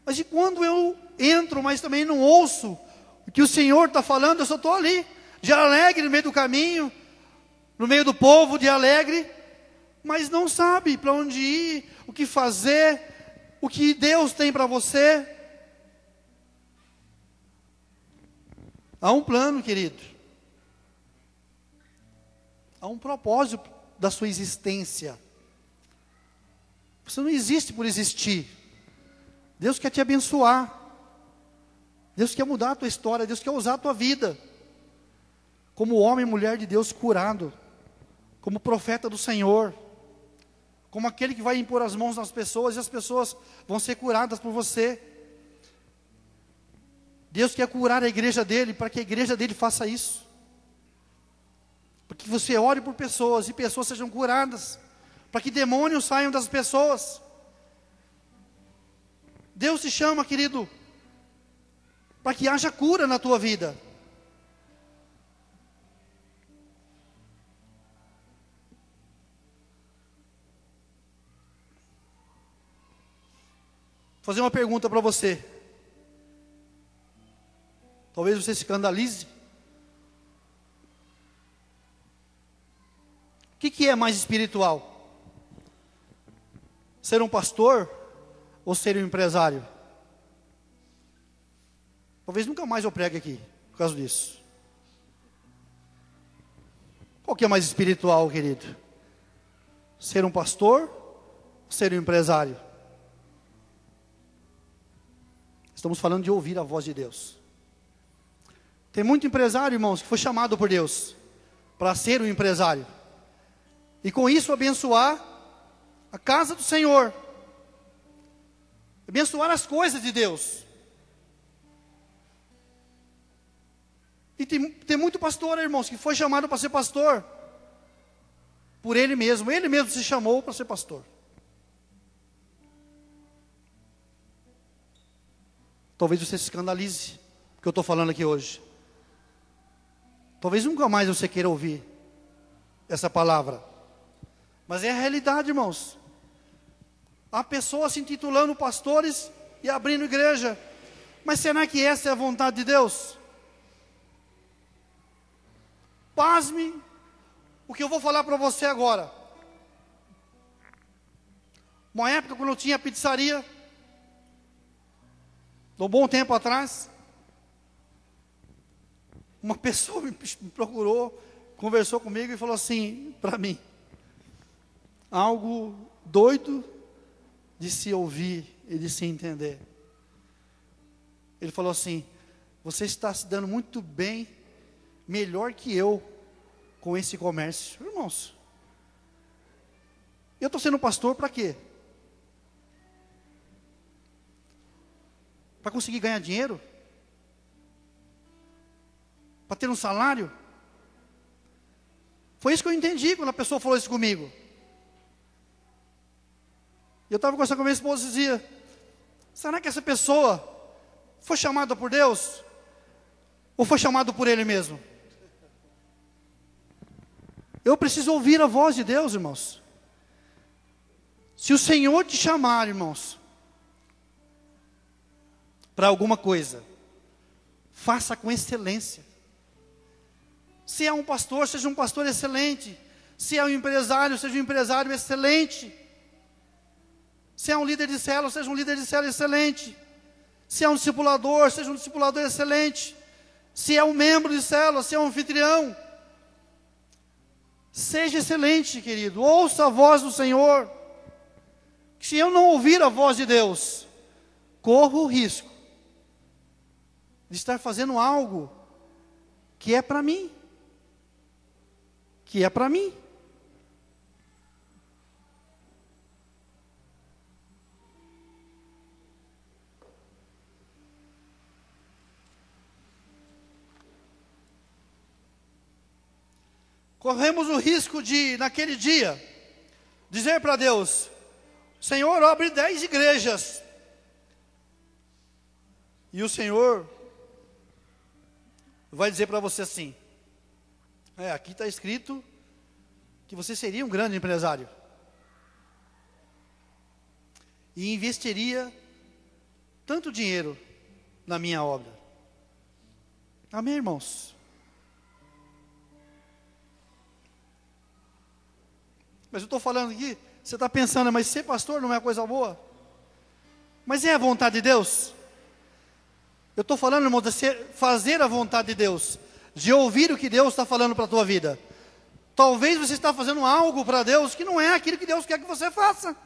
Mas e quando eu entro, mas também não ouço o que o Senhor está falando, eu só estou ali, de alegre no meio do caminho, no meio do povo, de alegre, mas não sabe para onde ir, o que fazer, o que Deus tem para você. Há um plano, querido. Há um propósito da sua existência. Você não existe por existir. Deus quer te abençoar. Deus quer mudar a tua história. Deus quer usar a tua vida. Como homem e mulher de Deus curado. Como profeta do Senhor. Como aquele que vai impor as mãos nas pessoas e as pessoas vão ser curadas por você. Deus quer curar a igreja dele, para que a igreja dele faça isso. Para que você ore por pessoas e pessoas sejam curadas. Para que demônios saiam das pessoas. Deus te chama, querido, para que haja cura na tua vida. Vou fazer uma pergunta para você. Talvez você se escandalize. O que é mais espiritual? Ser um pastor ou ser um empresário? Talvez nunca mais eu pregue aqui, por causa disso. Qual que é mais espiritual, querido? Ser um pastor ou ser um empresário? Estamos falando de ouvir a voz de Deus. Tem muito empresário, irmãos, que foi chamado por Deus para ser um empresário. E com isso abençoar a casa do Senhor. Abençoar as coisas de Deus. E tem muito pastor, irmãos, que foi chamado para ser pastor por ele mesmo se chamou para ser pastor. Talvez você se escandalize do que eu estou falando aqui hoje. Talvez nunca mais você queira ouvir essa palavra. Mas é a realidade, irmãos. Há pessoas se intitulando pastores e abrindo igreja. Mas será que essa é a vontade de Deus? Pasme o que eu vou falar para você agora. Uma época quando eu tinha pizzaria, um bom tempo atrás, uma pessoa me procurou, conversou comigo e falou assim para mim, algo doido de se ouvir e de se entender. Ele falou assim: você está se dando muito bem, melhor que eu, com esse comércio. Irmãos, eu estou sendo pastor para quê? Para conseguir ganhar dinheiro? Para ter um salário? Foi isso que eu entendi quando a pessoa falou isso comigo. Eu estava conversando com a minha esposa e dizia: será que essa pessoa foi chamada por Deus? Ou foi chamado por ele mesmo? Eu preciso ouvir a voz de Deus, irmãos. Se o Senhor te chamar, irmãos, para alguma coisa, faça com excelência. Se é um pastor, seja um pastor excelente. Se é um empresário, seja um empresário excelente. Se é um líder de célula, seja um líder de célula excelente. Se é um discipulador, seja um discipulador excelente. Se é um membro de célula, se é um anfitrião, seja excelente, querido. Ouça a voz do Senhor. Se eu não ouvir a voz de Deus, corro o risco de estar fazendo algo que é para mim. Que é para mim. Corremos o risco de, naquele dia, dizer para Deus: Senhor, abre 10 igrejas. E o Senhor vai dizer para você assim: aqui está escrito que você seria um grande empresário e investiria tanto dinheiro na minha obra. Amém, irmãos? Mas eu estou falando aqui, você está pensando, mas ser pastor não é coisa boa? Mas é a vontade de Deus? Eu estou falando, irmão, de fazer a vontade de Deus, de ouvir o que Deus está falando para a tua vida. Talvez você está fazendo algo para Deus que não é aquilo que Deus quer que você faça.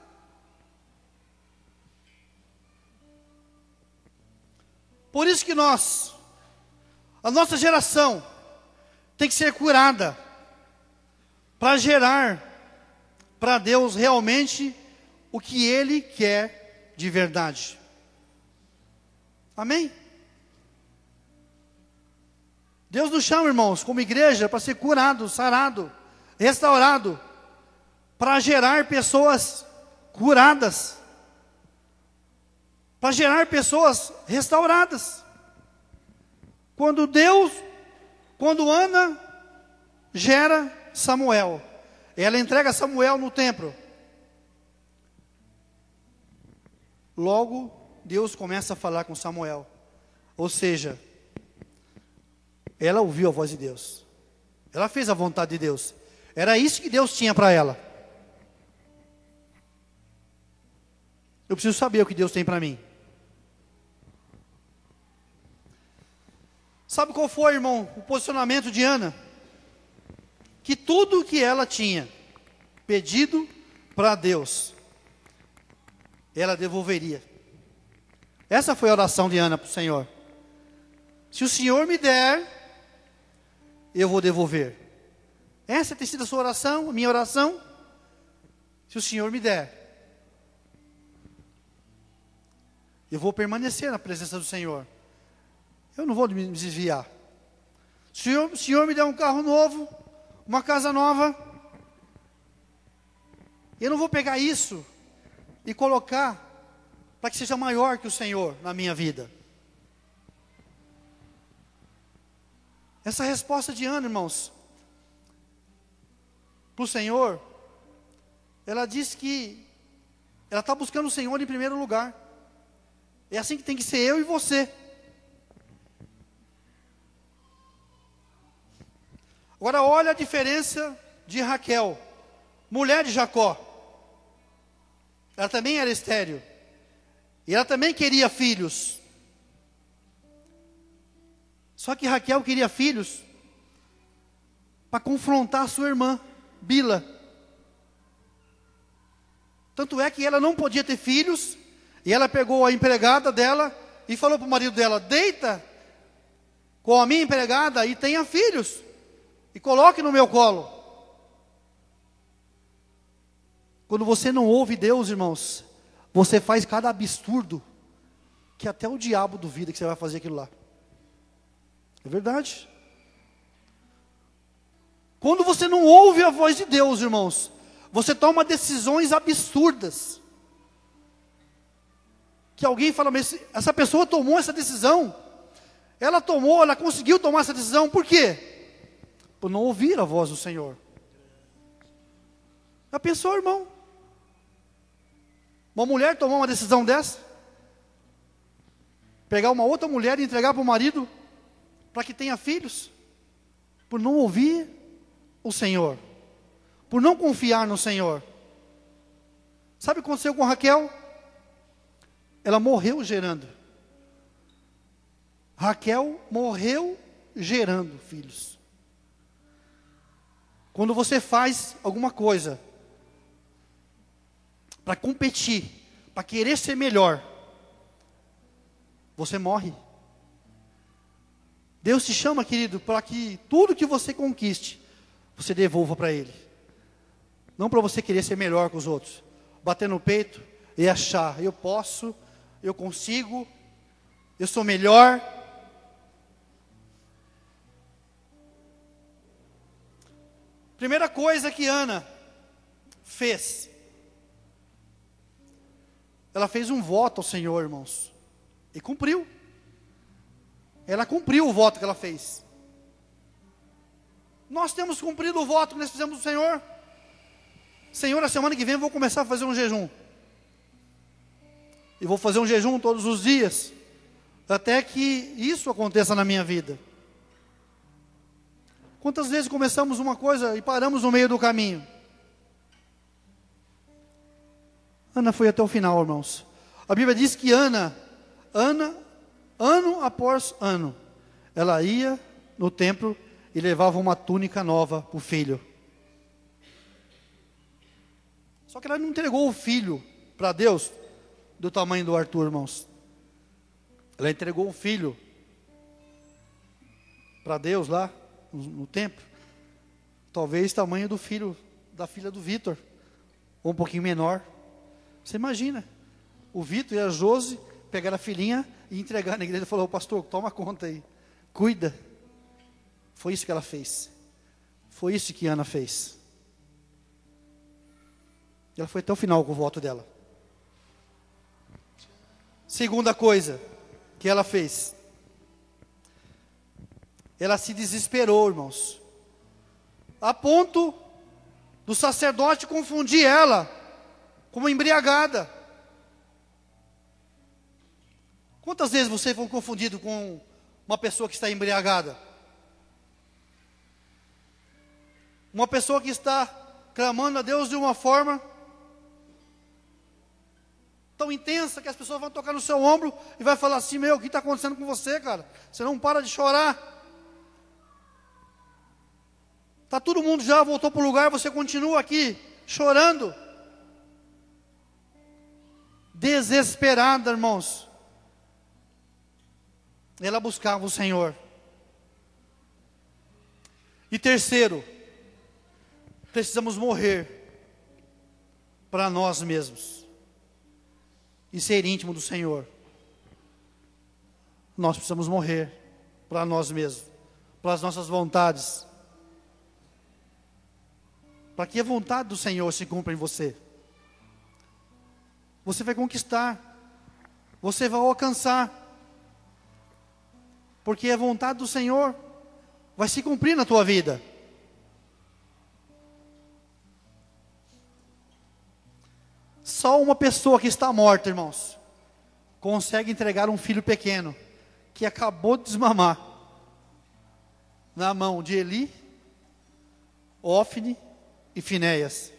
Por isso que a nossa geração, tem que ser curada, para gerar para Deus realmente o que Ele quer de verdade. Amém? Deus nos chama, irmãos, como igreja, para ser curado, sarado, restaurado, para gerar pessoas curadas, para gerar pessoas restauradas. Quando Ana gera Samuel, ela entrega Samuel no templo. Logo, Deus começa a falar com Samuel. Ou seja, ela ouviu a voz de Deus. Ela fez a vontade de Deus. Era isso que Deus tinha para ela. Eu preciso saber o que Deus tem para mim. Sabe qual foi, irmão, o posicionamento de Ana? Que tudo que ela tinha pedido para Deus, ela devolveria. Essa foi a oração de Ana para o Senhor. Se o Senhor me der, eu vou devolver. Essa tem sido a sua oração, a minha oração. Se o Senhor me der, eu vou permanecer na presença do Senhor. Eu não vou me desviar. Se o Senhor me der um carro novo, uma casa nova, eu não vou pegar isso e colocar para que seja maior que o Senhor na minha vida. Essa resposta de Ana, irmãos, para o Senhor, ela diz que ela está buscando o Senhor em primeiro lugar. É assim que tem que ser eu e você. Agora olha a diferença de Raquel, mulher de Jacó. Ela também era estéril. E ela também queria filhos. Só que Raquel queria filhos para confrontar a sua irmã, Bila. Tanto é que ela não podia ter filhos, e ela pegou a empregada dela e falou para o marido dela: deita com a minha empregada e tenha filhos, e coloque no meu colo. Quando você não ouve Deus, irmãos, você faz cada absurdo, que até o diabo duvida que você vai fazer aquilo lá. É verdade. Quando você não ouve a voz de Deus, irmãos, você toma decisões absurdas. Que alguém fala, mas essa pessoa tomou essa decisão. Ela conseguiu tomar essa decisão, por quê? Por não ouvir a voz do Senhor. Já pensou, irmão? Uma mulher tomar uma decisão dessa? Pegar uma outra mulher e entregar para o marido, para que tenha filhos? Por não ouvir o Senhor, por não confiar no Senhor. Sabe o que aconteceu com Raquel? Ela morreu gerando. Raquel morreu gerando filhos. Quando você faz alguma coisa para competir, para querer ser melhor, você morre. Deus te chama, querido, para que tudo que você conquiste, você devolva para Ele. Não para você querer ser melhor que os outros, bater no peito e achar: eu posso, eu consigo, eu sou melhor. Primeira coisa que Ana fez, ela fez um voto ao Senhor, irmãos, e cumpriu. Ela cumpriu o voto que ela fez. Nós temos cumprido o voto que nós fizemos do Senhor. Senhor, a semana que vem eu vou começar a fazer um jejum. E vou fazer um jejum todos os dias, até que isso aconteça na minha vida. Quantas vezes começamos uma coisa e paramos no meio do caminho? Ana foi até o final, irmãos. A Bíblia diz que Ana, ano após ano, ela ia no templo e levava uma túnica nova para o filho. Só que ela não entregou o filho para Deus do tamanho do Arthur, irmãos. Ela entregou o filho para Deus lá no templo, talvez tamanho do filho da filha do Vitor, ou um pouquinho menor. Você imagina, o Vitor e a Josi pegaram a filhinha e entregaram na igreja e falaram: pastor, toma conta aí, cuida. Foi isso que ela fez. Foi isso que Ana fez. Ela foi até o final com o voto dela. Segunda coisa que ela fez, ela se desesperou, irmãos, a ponto do sacerdote confundir ela como embriagada. Quantas vezes você foi confundido com uma pessoa que está embriagada? Uma pessoa que está clamando a Deus de uma forma tão intensa que as pessoas vão tocar no seu ombro e vai falar assim: meu, o que está acontecendo com você, cara? Você não para de chorar. Está todo mundo já voltou para o lugar, você continua aqui chorando. Desesperada, irmãos. Ela buscava o Senhor. E terceiro, precisamos morrer para nós mesmos e ser íntimo do Senhor. Nós precisamos morrer para nós mesmos, pelas nossas vontades, para que a vontade do Senhor se cumpra em você. Você vai conquistar, você vai alcançar, porque a vontade do Senhor vai se cumprir na tua vida. Só uma pessoa que está morta, irmãos, consegue entregar um filho pequeno, que acabou de desmamar, na mão de Eli, Ofne e Finéias.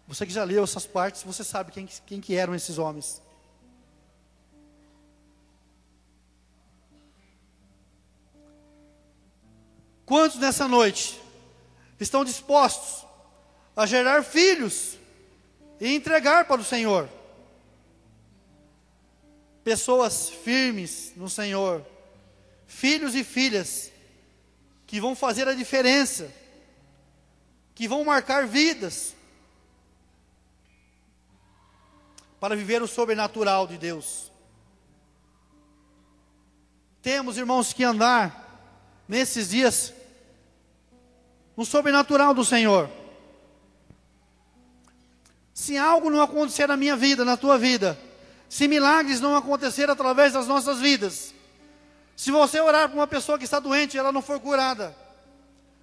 Você que já leu essas partes, você sabe quem que eram esses homens. Quantos nessa noite estão dispostos a gerar filhos e entregar para o Senhor? Pessoas firmes no Senhor, filhos e filhas que vão fazer a diferença, que vão marcar vidas para viver o sobrenatural de Deus. Temos, irmãos, que andar nesses dias no sobrenatural do Senhor. Se algo não acontecer na minha vida, na tua vida, se milagres não acontecer através das nossas vidas, se você orar para uma pessoa que está doente e ela não for curada,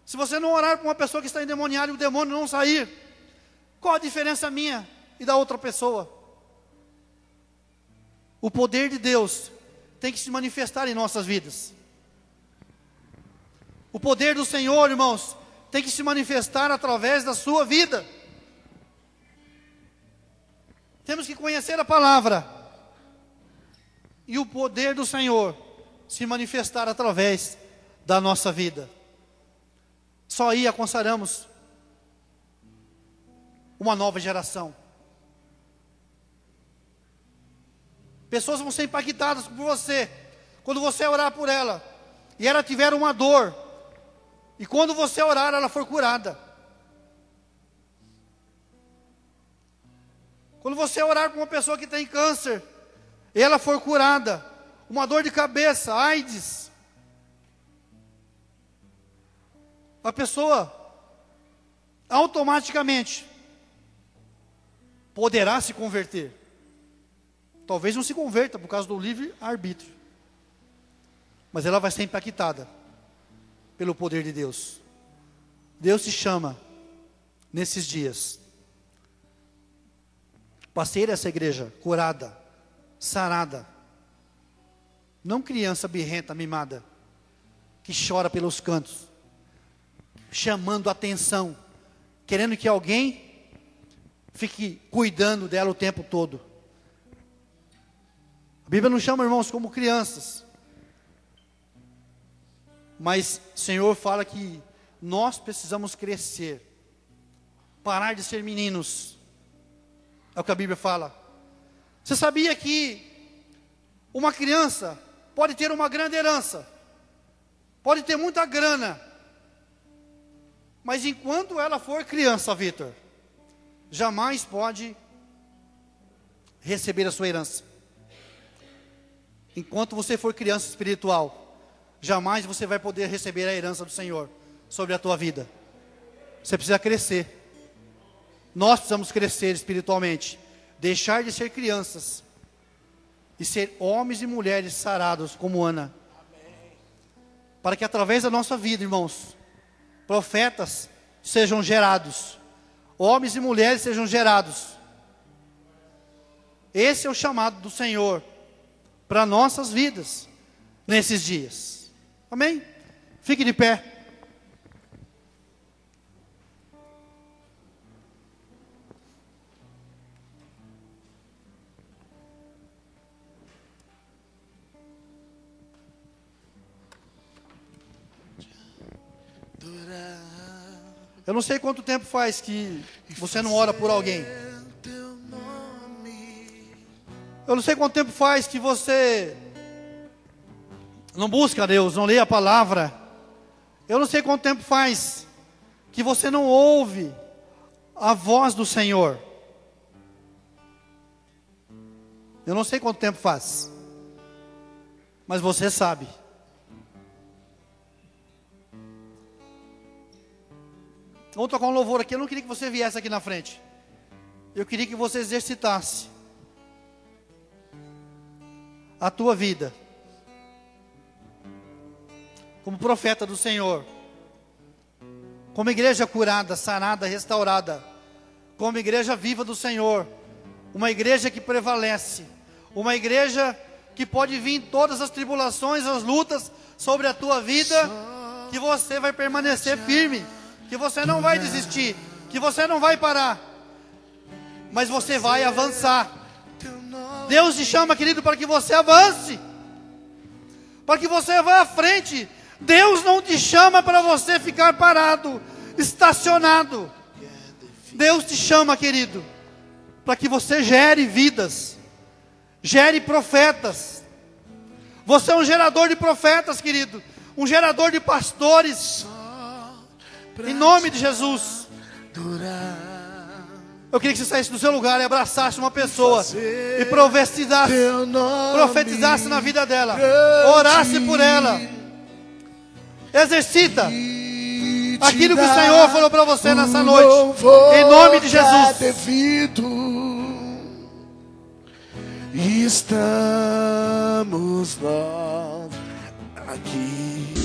se você não orar para uma pessoa que está endemoniada e o demônio não sair, qual a diferença minha e da outra pessoa? O poder de Deus tem que se manifestar em nossas vidas. O poder do Senhor, irmãos, tem que se manifestar através da sua vida. Temos que conhecer a palavra e o poder do Senhor se manifestar através da nossa vida. Só aí alcançaremos uma nova geração. Pessoas vão ser impactadas por você quando você orar por ela e ela tiver uma dor, e quando você orar ela for curada. Quando você orar por uma pessoa que tem câncer e ela for curada, uma dor de cabeça, AIDS, a pessoa automaticamente poderá se converter. Talvez não se converta por causa do livre-arbítrio, mas ela vai ser impactada pelo poder de Deus. Deus te chama nesses dias para ser essa igreja curada, sarada, não criança birrenta, mimada, que chora pelos cantos, chamando atenção, querendo que alguém fique cuidando dela o tempo todo. A Bíblia nos chama, irmãos, como crianças, mas o Senhor fala que nós precisamos crescer, parar de ser meninos. É o que a Bíblia fala. Você sabia que uma criança pode ter uma grande herança, pode ter muita grana, mas enquanto ela for criança, Vitor, jamais pode receber a sua herança. Enquanto você for criança espiritual, jamais você vai poder receber a herança do Senhor sobre a tua vida. Você precisa crescer. Nós precisamos crescer espiritualmente, deixar de ser crianças e ser homens e mulheres sarados como Ana. Para que através da nossa vida, irmãos, profetas sejam gerados, homens e mulheres sejam gerados. Esse é o chamado do Senhor para nossas vidas nesses dias. Amém? Fique de pé. Eu não sei quanto tempo faz que você não ora por alguém. Eu não sei quanto tempo faz que você não busca a Deus, não lê a palavra. Eu não sei quanto tempo faz que você não ouve a voz do Senhor. Eu não sei quanto tempo faz, mas você sabe. Vamos tocar um louvor aqui. Eu não queria que você viesse aqui na frente. Eu queria que você exercitasse a tua vida como profeta do Senhor, como igreja curada, sarada, restaurada, como igreja viva do Senhor, uma igreja que prevalece, uma igreja que pode vir todas as tribulações, as lutas sobre a tua vida, que você vai permanecer firme, que você não vai desistir, que você não vai parar, mas você vai avançar. Deus te chama, querido, para que você avance, para que você vá à frente. Deus não te chama para você ficar parado, estacionado. Deus te chama, querido, para que você gere vidas, gere profetas. Você é um gerador de profetas, querido, um gerador de pastores, em nome de Jesus. Eu queria que você saísse do seu lugar e abraçasse uma pessoa e profetizasse na vida dela, orasse por ela. Exercita aquilo que o Senhor falou para você nessa noite, em nome de Jesus. Estamos nós aqui.